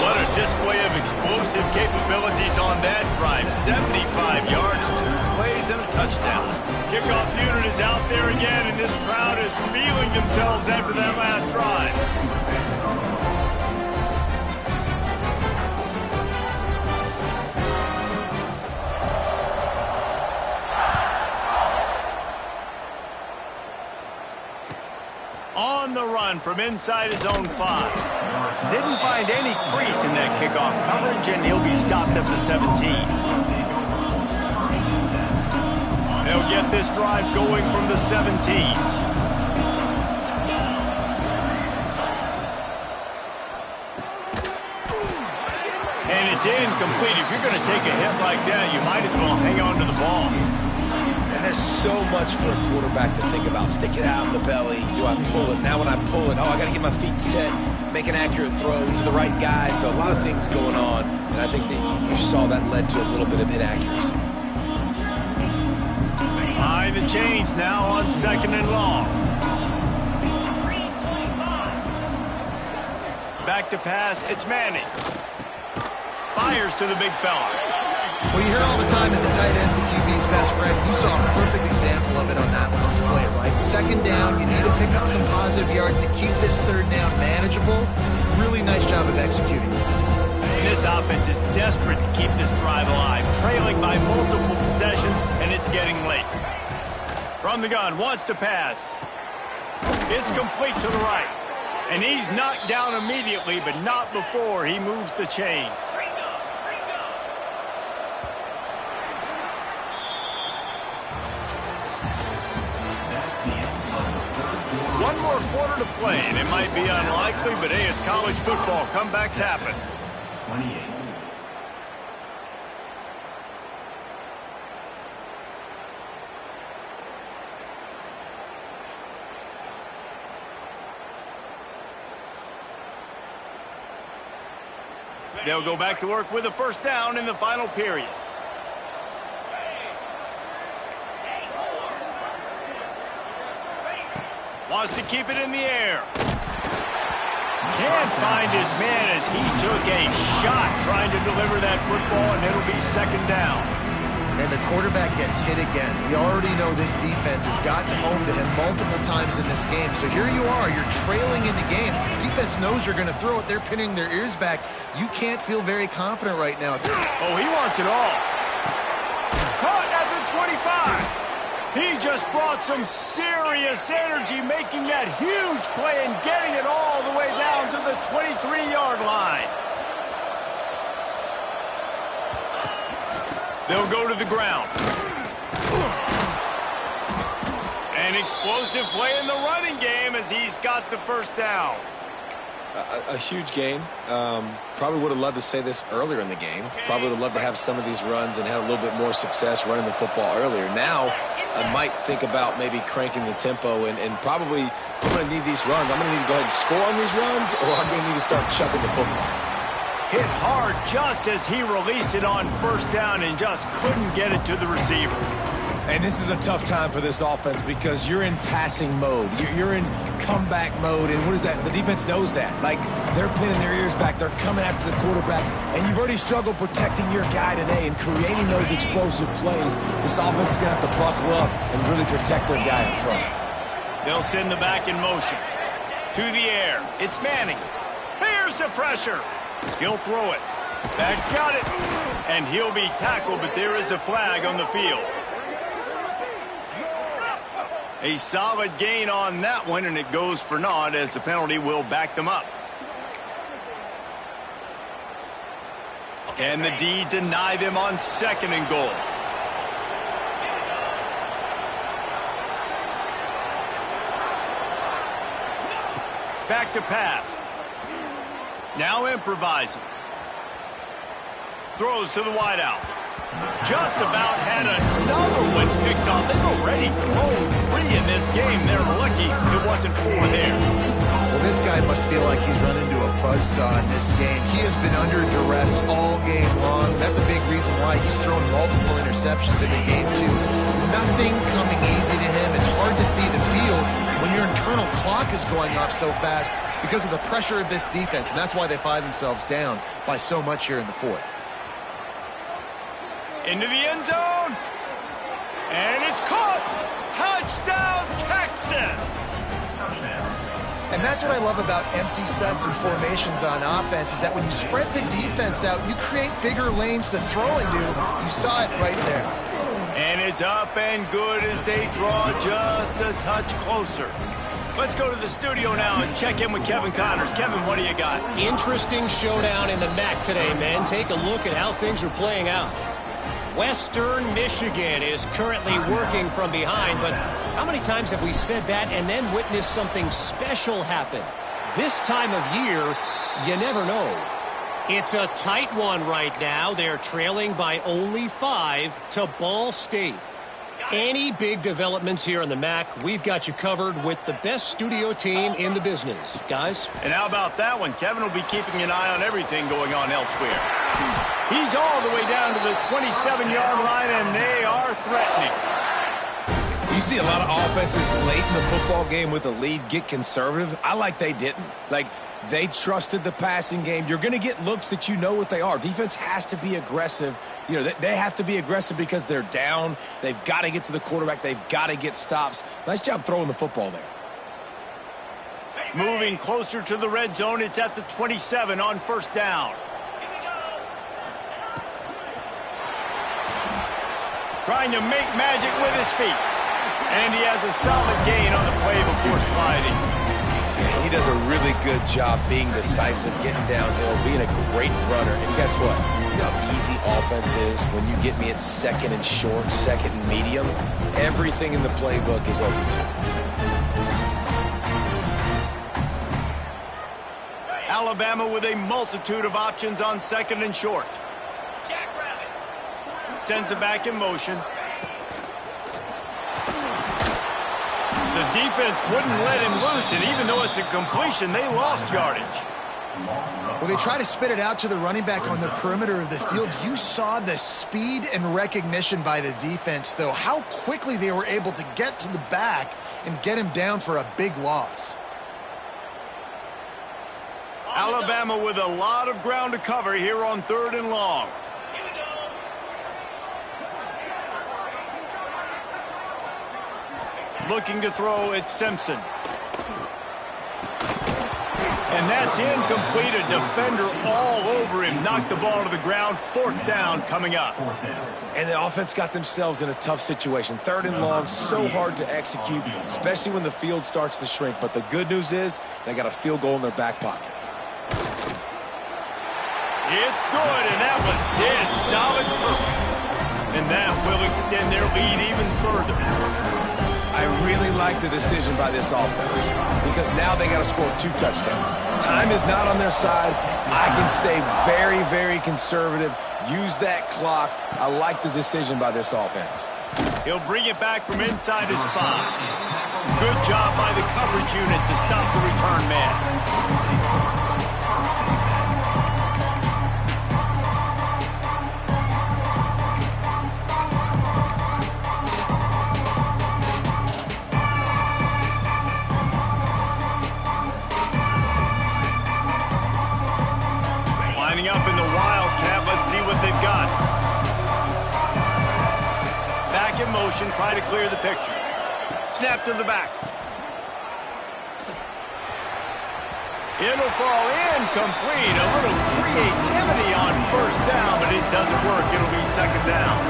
What a display of explosive capabilities on that drive. 75 yards, 2 plays, and a touchdown. Kickoff unit is out there again, and this crowd is feeling themselves after that last drive. On the run from inside his own 5. Didn't find any crease in that kickoff coverage, and he'll be stopped at the 17. They'll get this drive going from the 17. And it's incomplete. If you're going to take a hit like that, you might as well hang on to the ball. And there's so much for a quarterback to think about. Stick it out in the belly. Do I pull it? Now when I pull it, I got to get my feet set, make an accurate throw to the right guy. So a lot of things going on, and I think that you saw that led to a little bit of inaccuracy. Behind the chains now on 2nd and long. Back to pass, it's Manning. Fires to the big fella. Well, you hear all the time that the tight end's the QB's best friend. You saw a perfect example of it on that last play, right? 2nd down, you need to pick up some positive yards to keep this 3rd down manageable. Really nice job of executing. This offense is desperate to keep this drive alive, trailing by multiple possessions, and it's getting late. From the gun, wants to pass. It's complete to the right. And he's knocked down immediately, but not before he moves the chains. One more quarter to play, and it might be unlikely, but hey, it's college football. Comebacks happen. 28. They'll go back to work with a 1st down in the final period. Wants to keep it in the air. Can't find his man as he took a shot trying to deliver that football, and it'll be 2nd down. And the quarterback gets hit again. We already know this defense has gotten home to him multiple times in this game. So here you are, you're trailing in the game. Defense knows you're going to throw it. They're pinning their ears back. You can't feel very confident right now. Oh, he wants it all. Caught at the 25. He just brought some serious energy, making that huge play and getting it all the way down to the 23-yard line. They'll go to the ground. An explosive play in the running game as he's got the first down. A huge game. Probably would have loved to say this earlier in the game. Probably would have loved to have some of these runs and had a little bit more success running the football earlier. Now, I might think about maybe cranking the tempo and probably I'm going to need these runs. I'm going to need to go ahead and score on these runs, or I'm going to need to start chucking the football. Hit hard just as he released it on first down and just couldn't get it to the receiver. And this is a tough time for this offense because you're in passing mode. You're in comeback mode, and what is that? The defense knows that. Like, they're pinning their ears back. They're coming after the quarterback, and you've already struggled protecting your guy today and creating those explosive plays. This offense is going to have to buckle up and really protect their guy in front. They'll send the back in motion. To the air. It's Manning. Here's the pressure. He'll throw it. Back's got it. And he'll be tackled, but there is a flag on the field. A solid gain on that one, and it goes for naught as the penalty will back them up. Can the D deny them on 2nd and goal? Back to pass. Now improvising. Throws to the wideout. Just about had another one picked off. They've already thrown 3 in this game. They're lucky it wasn't 4 there. Well, this guy must feel like he's run into a buzzsaw in this game. He has been under duress all game long. That's a big reason why he's thrown multiple interceptions in the game, too. Nothing coming easy to him. It's hard to see the field when your internal clock is going off so fast because of the pressure of this defense, and that's why they find themselves down by so much here in the 4th. Into the end zone. And it's caught. Touchdown, Texas. And that's what I love about empty sets and formations on offense is that when you spread the defense out, you create bigger lanes to throw into. You saw it right there. And it's up and good as they draw just a touch closer. Let's go to the studio now and check in with Kevin Connors. Kevin, what do you got? Interesting showdown in the MAC today, man. Take a look at how things are playing out. Western Michigan is currently working from behind, but how many times have we said that and then witnessed something special happen? This time of year, you never know. It's a tight one right now. They're trailing by only 5 to Ball State. Any big developments here in the MAC, we've got you covered with the best studio team in the business. Guys? And how about that one? Kevin will be keeping an eye on everything going on elsewhere. He's all the way down to the 27-yard line, and they are threatening. You see a lot of offenses late in the football game with a lead get conservative. I like they didn't. Like, they trusted the passing game. You're going to get looks that you know what they are. Defense has to be aggressive. You know, they have to be aggressive because they're down. They've got to get to the quarterback. They've got to get stops. Nice job throwing the football there. Moving closer to the red zone. It's at the 27 on first down. Trying to make magic with his feet. And he has a solid gain on the play before sliding. He does a really good job being decisive, getting downhill, being a great runner. And guess what? You know how easy offense is when you get me at 2nd and short, 2nd and medium. Everything in the playbook is open to him. Alabama with a multitude of options on 2nd and short. Sends it back in motion. The defense wouldn't let him loose, and even though it's a completion, they lost yardage. Well, they try to spit it out to the running back on the perimeter of the field. You saw the speed and recognition by the defense, though, how quickly they were able to get to the back and get him down for a big loss. Alabama with a lot of ground to cover here on 3rd and long. Looking to throw, it's Simpson. And that's incomplete. A defender all over him. Knocked the ball to the ground. 4th down coming up. And the offense got themselves in a tough situation. 3rd and long, so hard to execute, especially when the field starts to shrink. But the good news is they got a field goal in their back pocket. It's good, and that was dead solid. And that will extend their lead even further. I really like the decision by this offense because now they got to score 2 touchdowns. Time is not on their side. I can stay very, very conservative. Use that clock. I like the decision by this offense. He'll bring it back from inside his spot. Good job by the coverage unit to stop the return man. Up in the Wildcat. Let's see what they've got. Back in motion, try to clear the picture. Snap to the back. It'll fall incomplete. A little creativity on 1st down, but it doesn't work. It'll be 2nd down.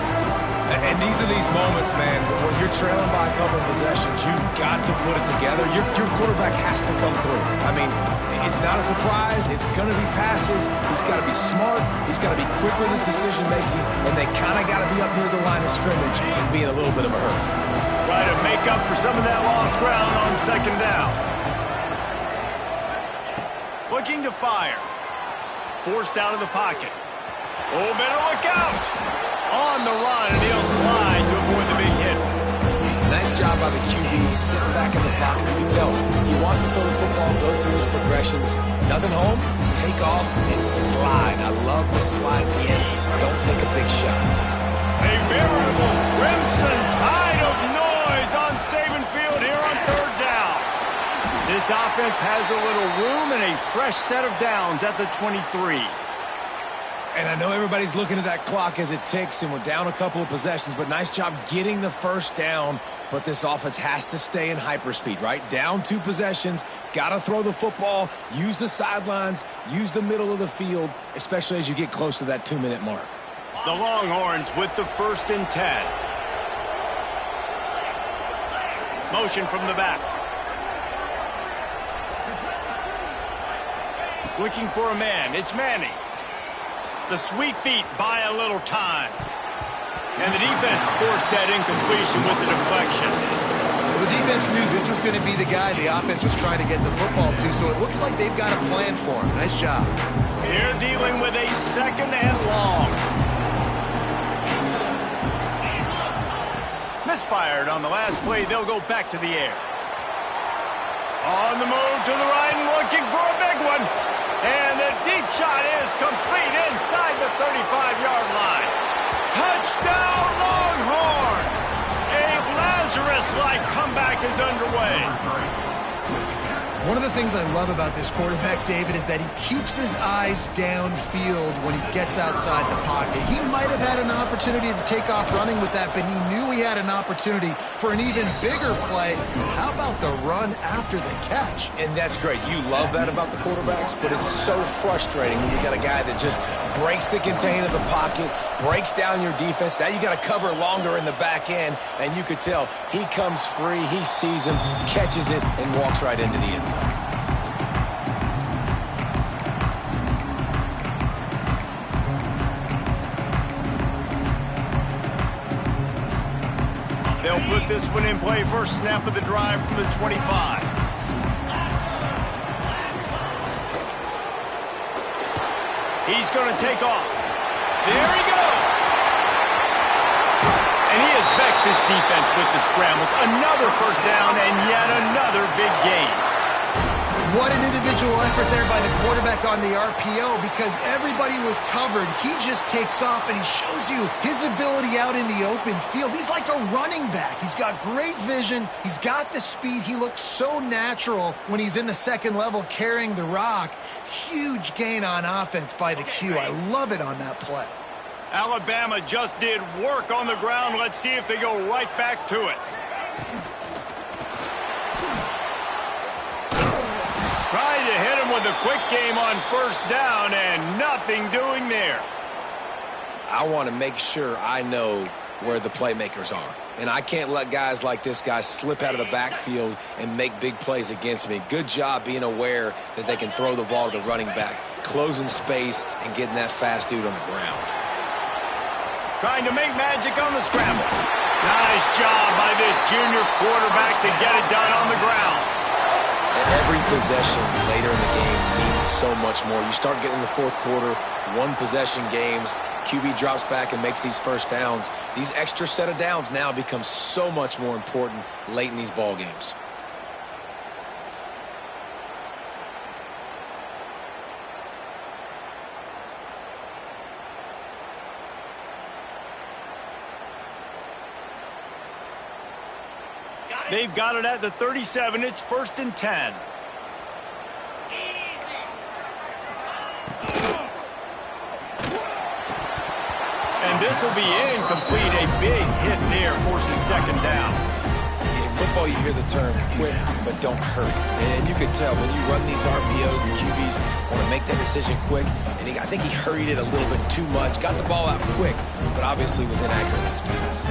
And these are these moments, man, when you're trailing by a couple of possessions, you've got to put it together. Your quarterback has to come through. I mean, it's not a surprise. It's going to be passes. He's got to be smart. He's got to be quick with his decision-making, and they kind of got to be up near the line of scrimmage and be in a little bit of a hurry. Try to make up for some of that lost ground on 2nd down. Looking to fire. Forced out of the pocket. Oh, better look out. On the run, and he'll slide to avoid the big hit. Nice job by the QB, sitting back in the pocket. You can tell he wants to throw the football, go through his progressions. Nothing home, take off, and slide. I love the slide at the end. Don't take a big shot. A veritable crimson tide of noise on Saban Field here on 3rd down. This offense has a little room and a fresh set of downs at the 23. And I know everybody's looking at that clock as it ticks, and we're down a couple of possessions, but nice job getting the 1st down. But this offense has to stay in hyperspeed, right? Down 2 possessions, got to throw the football, use the sidelines, use the middle of the field, especially as you get close to that 2-minute mark. The Longhorns with the 1st and 10. Motion from the back. Looking for a man. It's Manning. The sweet feet buy a little time. And the defense forced that incompletion with the deflection. Well, the defense knew this was going to be the guy the offense was trying to get the football to, so it looks like they've got a plan for him. Nice job. They're dealing with a 2nd and long. Misfired on the last play. They'll go back to the air. On the move to the right and looking for a big one. And the deep shot is complete inside the 35-yard line. Touchdown, Longhorns! A Lazarus-like comeback is underway. One of the things I love about this quarterback, David, is that he keeps his eyes downfield when he gets outside the pocket. He might have had an opportunity to take off running with that, but he knew he had an opportunity for an even bigger play. How about the run after the catch? And that's great. You love that about the quarterbacks, but it's so frustrating when you got a guy that just breaks the contain of the pocket, breaks down your defense. Now you got to cover longer in the back end, and you could tell he comes free, he sees him, catches it, and walks right into the end zone. They'll put this one in play. First snap of the drive from the 25. He's going to take off. There he goes. And he has vexed his defense with the scrambles. Another first down and yet another big gain. What an individual effort there by the quarterback on the RPO, because everybody was covered. He just takes off, and he shows you his ability out in the open field. He's like a running back. He's got great vision. He's got the speed. He looks so natural when he's in the second level carrying the rock. Huge gain on offense by the Q. I love it on that play. Alabama just did work on the ground. Let's see if they go right back to it. with a quick game on first down and nothing doing there. I want to make sure I know where the playmakers are. And I can't let guys like this guy slip out of the backfield and make big plays against me. Good job being aware that they can throw the ball to the running back, closing space and getting that fast dude on the ground. Trying to make magic on the scramble. Nice job by this junior quarterback to get it done on the ground. Every possession later in the game means so much more. You start getting in the fourth quarter, one-possession games, QB drops back and makes these first downs. These extra set of downs now become so much more important late in these ball games. They've got it at the 37. It's 1st and 10. And this will be incomplete. A big hit there forces 2nd down. In football, you hear the term quick but don't hurt. And you can tell when you run these RPOs, the QBs want to make that decision quick. And I think he hurried it a little bit too much. Got the ball out quick, but obviously was inaccurate in his pass.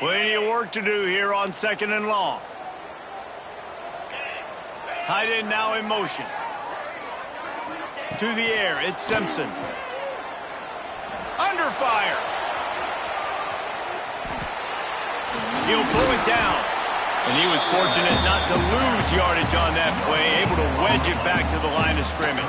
Plenty of work to do here on 2nd and long. Tight end now in motion. To the air, it's Simpson. Under fire. He'll pull it down. And he was fortunate not to lose yardage on that play, able to wedge it back to the line of scrimmage.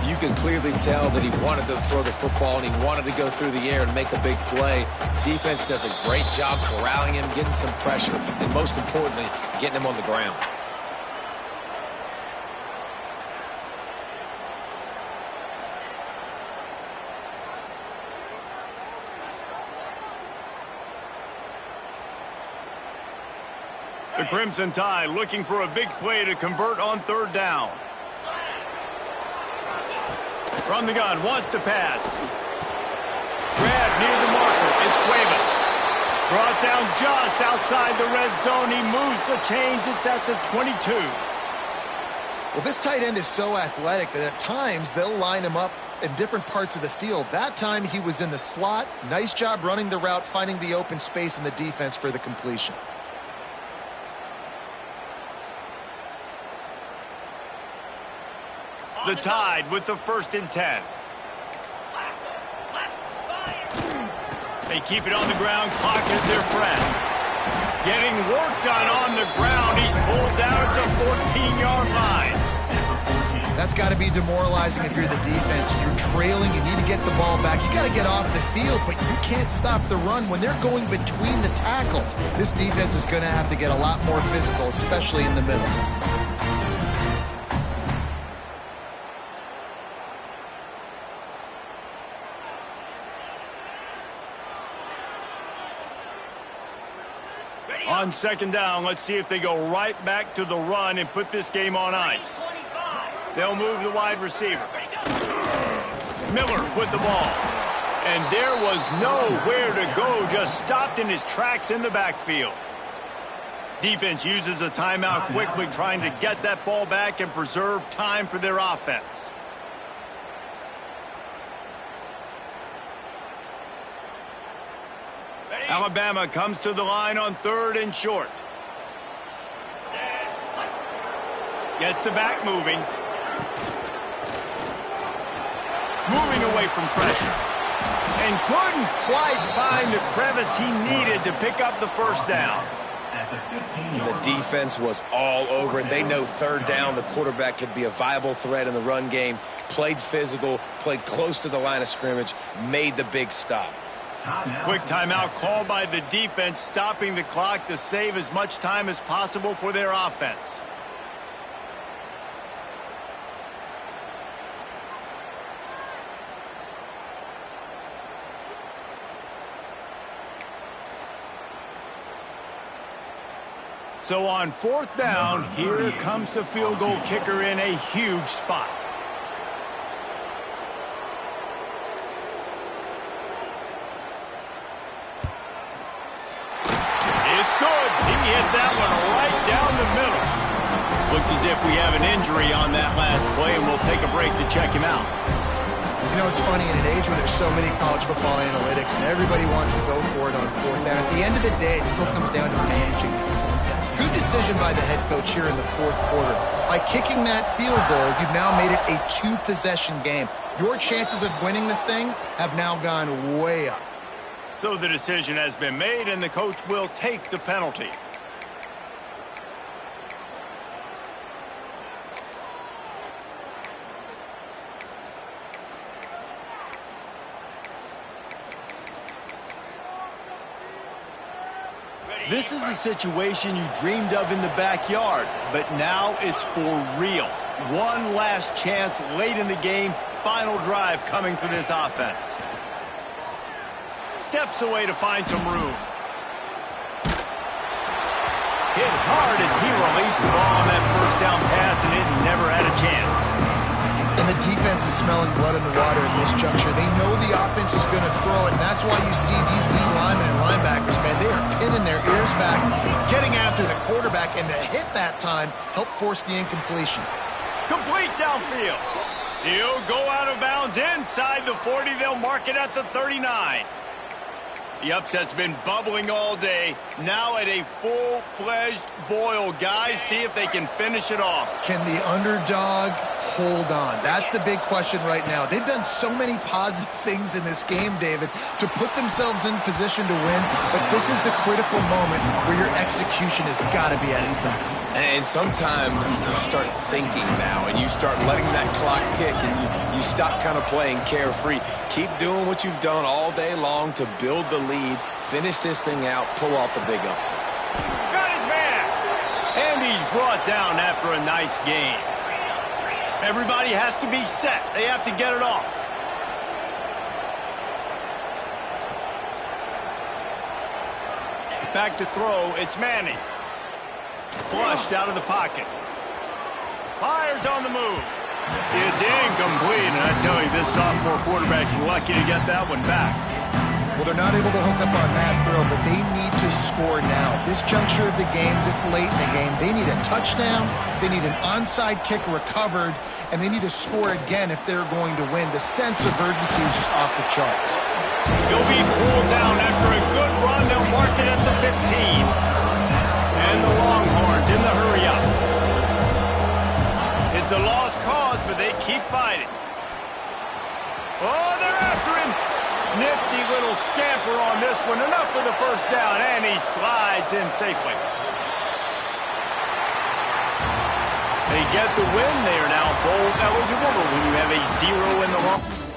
You can clearly tell that he wanted to throw the football and he wanted to go through the air and make a big play. Defense does a great job corralling him, getting some pressure, and most importantly, getting him on the ground. The Crimson Tide looking for a big play to convert on 3rd down. From the gun, wants to pass. Grab near the marker. It's Cuevas. Brought down just outside the red zone. He moves the chains. It's at the 22. Well, this tight end is so athletic that at times they'll line him up in different parts of the field. That time he was in the slot. Nice job running the route, finding the open space in the defense for the completion. The Tide with the 1st and 10. They keep it on the ground. Clock is their friend. Getting work done on the ground. He's pulled down at the 14-yard line. That's got to be demoralizing if you're the defense. You're trailing. You need to get the ball back. You got to get off the field, but you can't stop the run when they're going between the tackles. This defense is going to have to get a lot more physical, especially in the middle. On 2nd down, let's see if they go right back to the run and put this game on ice. They'll move the wide receiver. Miller with the ball. And there was nowhere to go, just stopped in his tracks in the backfield. Defense uses a timeout quickly, trying to get that ball back and preserve time for their offense. Alabama comes to the line on 3rd and short. Gets the back moving. Moving away from pressure. And couldn't quite find the crevice he needed to pick up the 1st down. The defense was all over it. They know 3rd down, the quarterback could be a viable threat in the run game. Played physical, played close to the line of scrimmage, made the big stop. Quick timeout called by the defense, stopping the clock to save as much time as possible for their offense. So on 4th down, here comes the field goal kicker in a huge spot. hit that one right down the middle. Looks as if we have an injury on that last play, and we'll take a break to check him out. You know, it's funny, in an age where there's so many college football analytics and everybody wants to go for it on fourth down, at the end of the day, it still comes down to managing. Good decision by the head coach here in the fourth quarter. By kicking that field goal, you've now made it a two-possession game. Your chances of winning this thing have now gone way up. So the decision has been made, and the coach will take the penalty. This is a situation you dreamed of in the backyard, but now it's for real. One last chance late in the game, final drive coming for this offense. Steps away to find some room. Hit hard as he released the ball on that first down pass, and it never had a chance. And the defense is smelling blood in the water at this juncture. They know the offense is going to throw it, and that's why you see these D linemen and linebackers, man, they are pinning their ears back, getting after the quarterback, and to hit that time, help force the incompletion. Complete downfield. He'll go out of bounds inside the 40. They'll mark it at the 39. The upset's been bubbling all day. Now at a full-fledged boil. Guys, see if they can finish it off. Can the underdog hold on? That's the big question right now. They've done so many positive things in this game, David, to put themselves in position to win, but this is the critical moment where your execution has got to be at its best. And sometimes you start thinking now, and you start letting that clock tick, and you stop kind of playing carefree. Keep doing what you've done all day long to build the lead, finish this thing out, pull off the big upset. Got his man! And he's brought down after a nice game. Everybody has to be set. They have to get it off. Back to throw. It's Manning. Flushed out of the pocket. Fires on the move. It's incomplete, and I tell you, this sophomore quarterback's lucky to get that one back. Well, they're not able to hook up on that throw, but they need to score now. This juncture of the game, this late in the game, they need a touchdown, they need an onside kick recovered, and they need to score again if they're going to win. The sense of urgency is just off the charts. He'll be pulled down after a good run. They'll mark it at the 15. And the Longhorns in the hurry-up. It's a lost cause, but they keep fighting. Oh, they're after him. Nifty little scamper on this one. Enough for the first down, and he slides in safely. They get the win. They are now bowl eligible, but when you have a 0 in the long...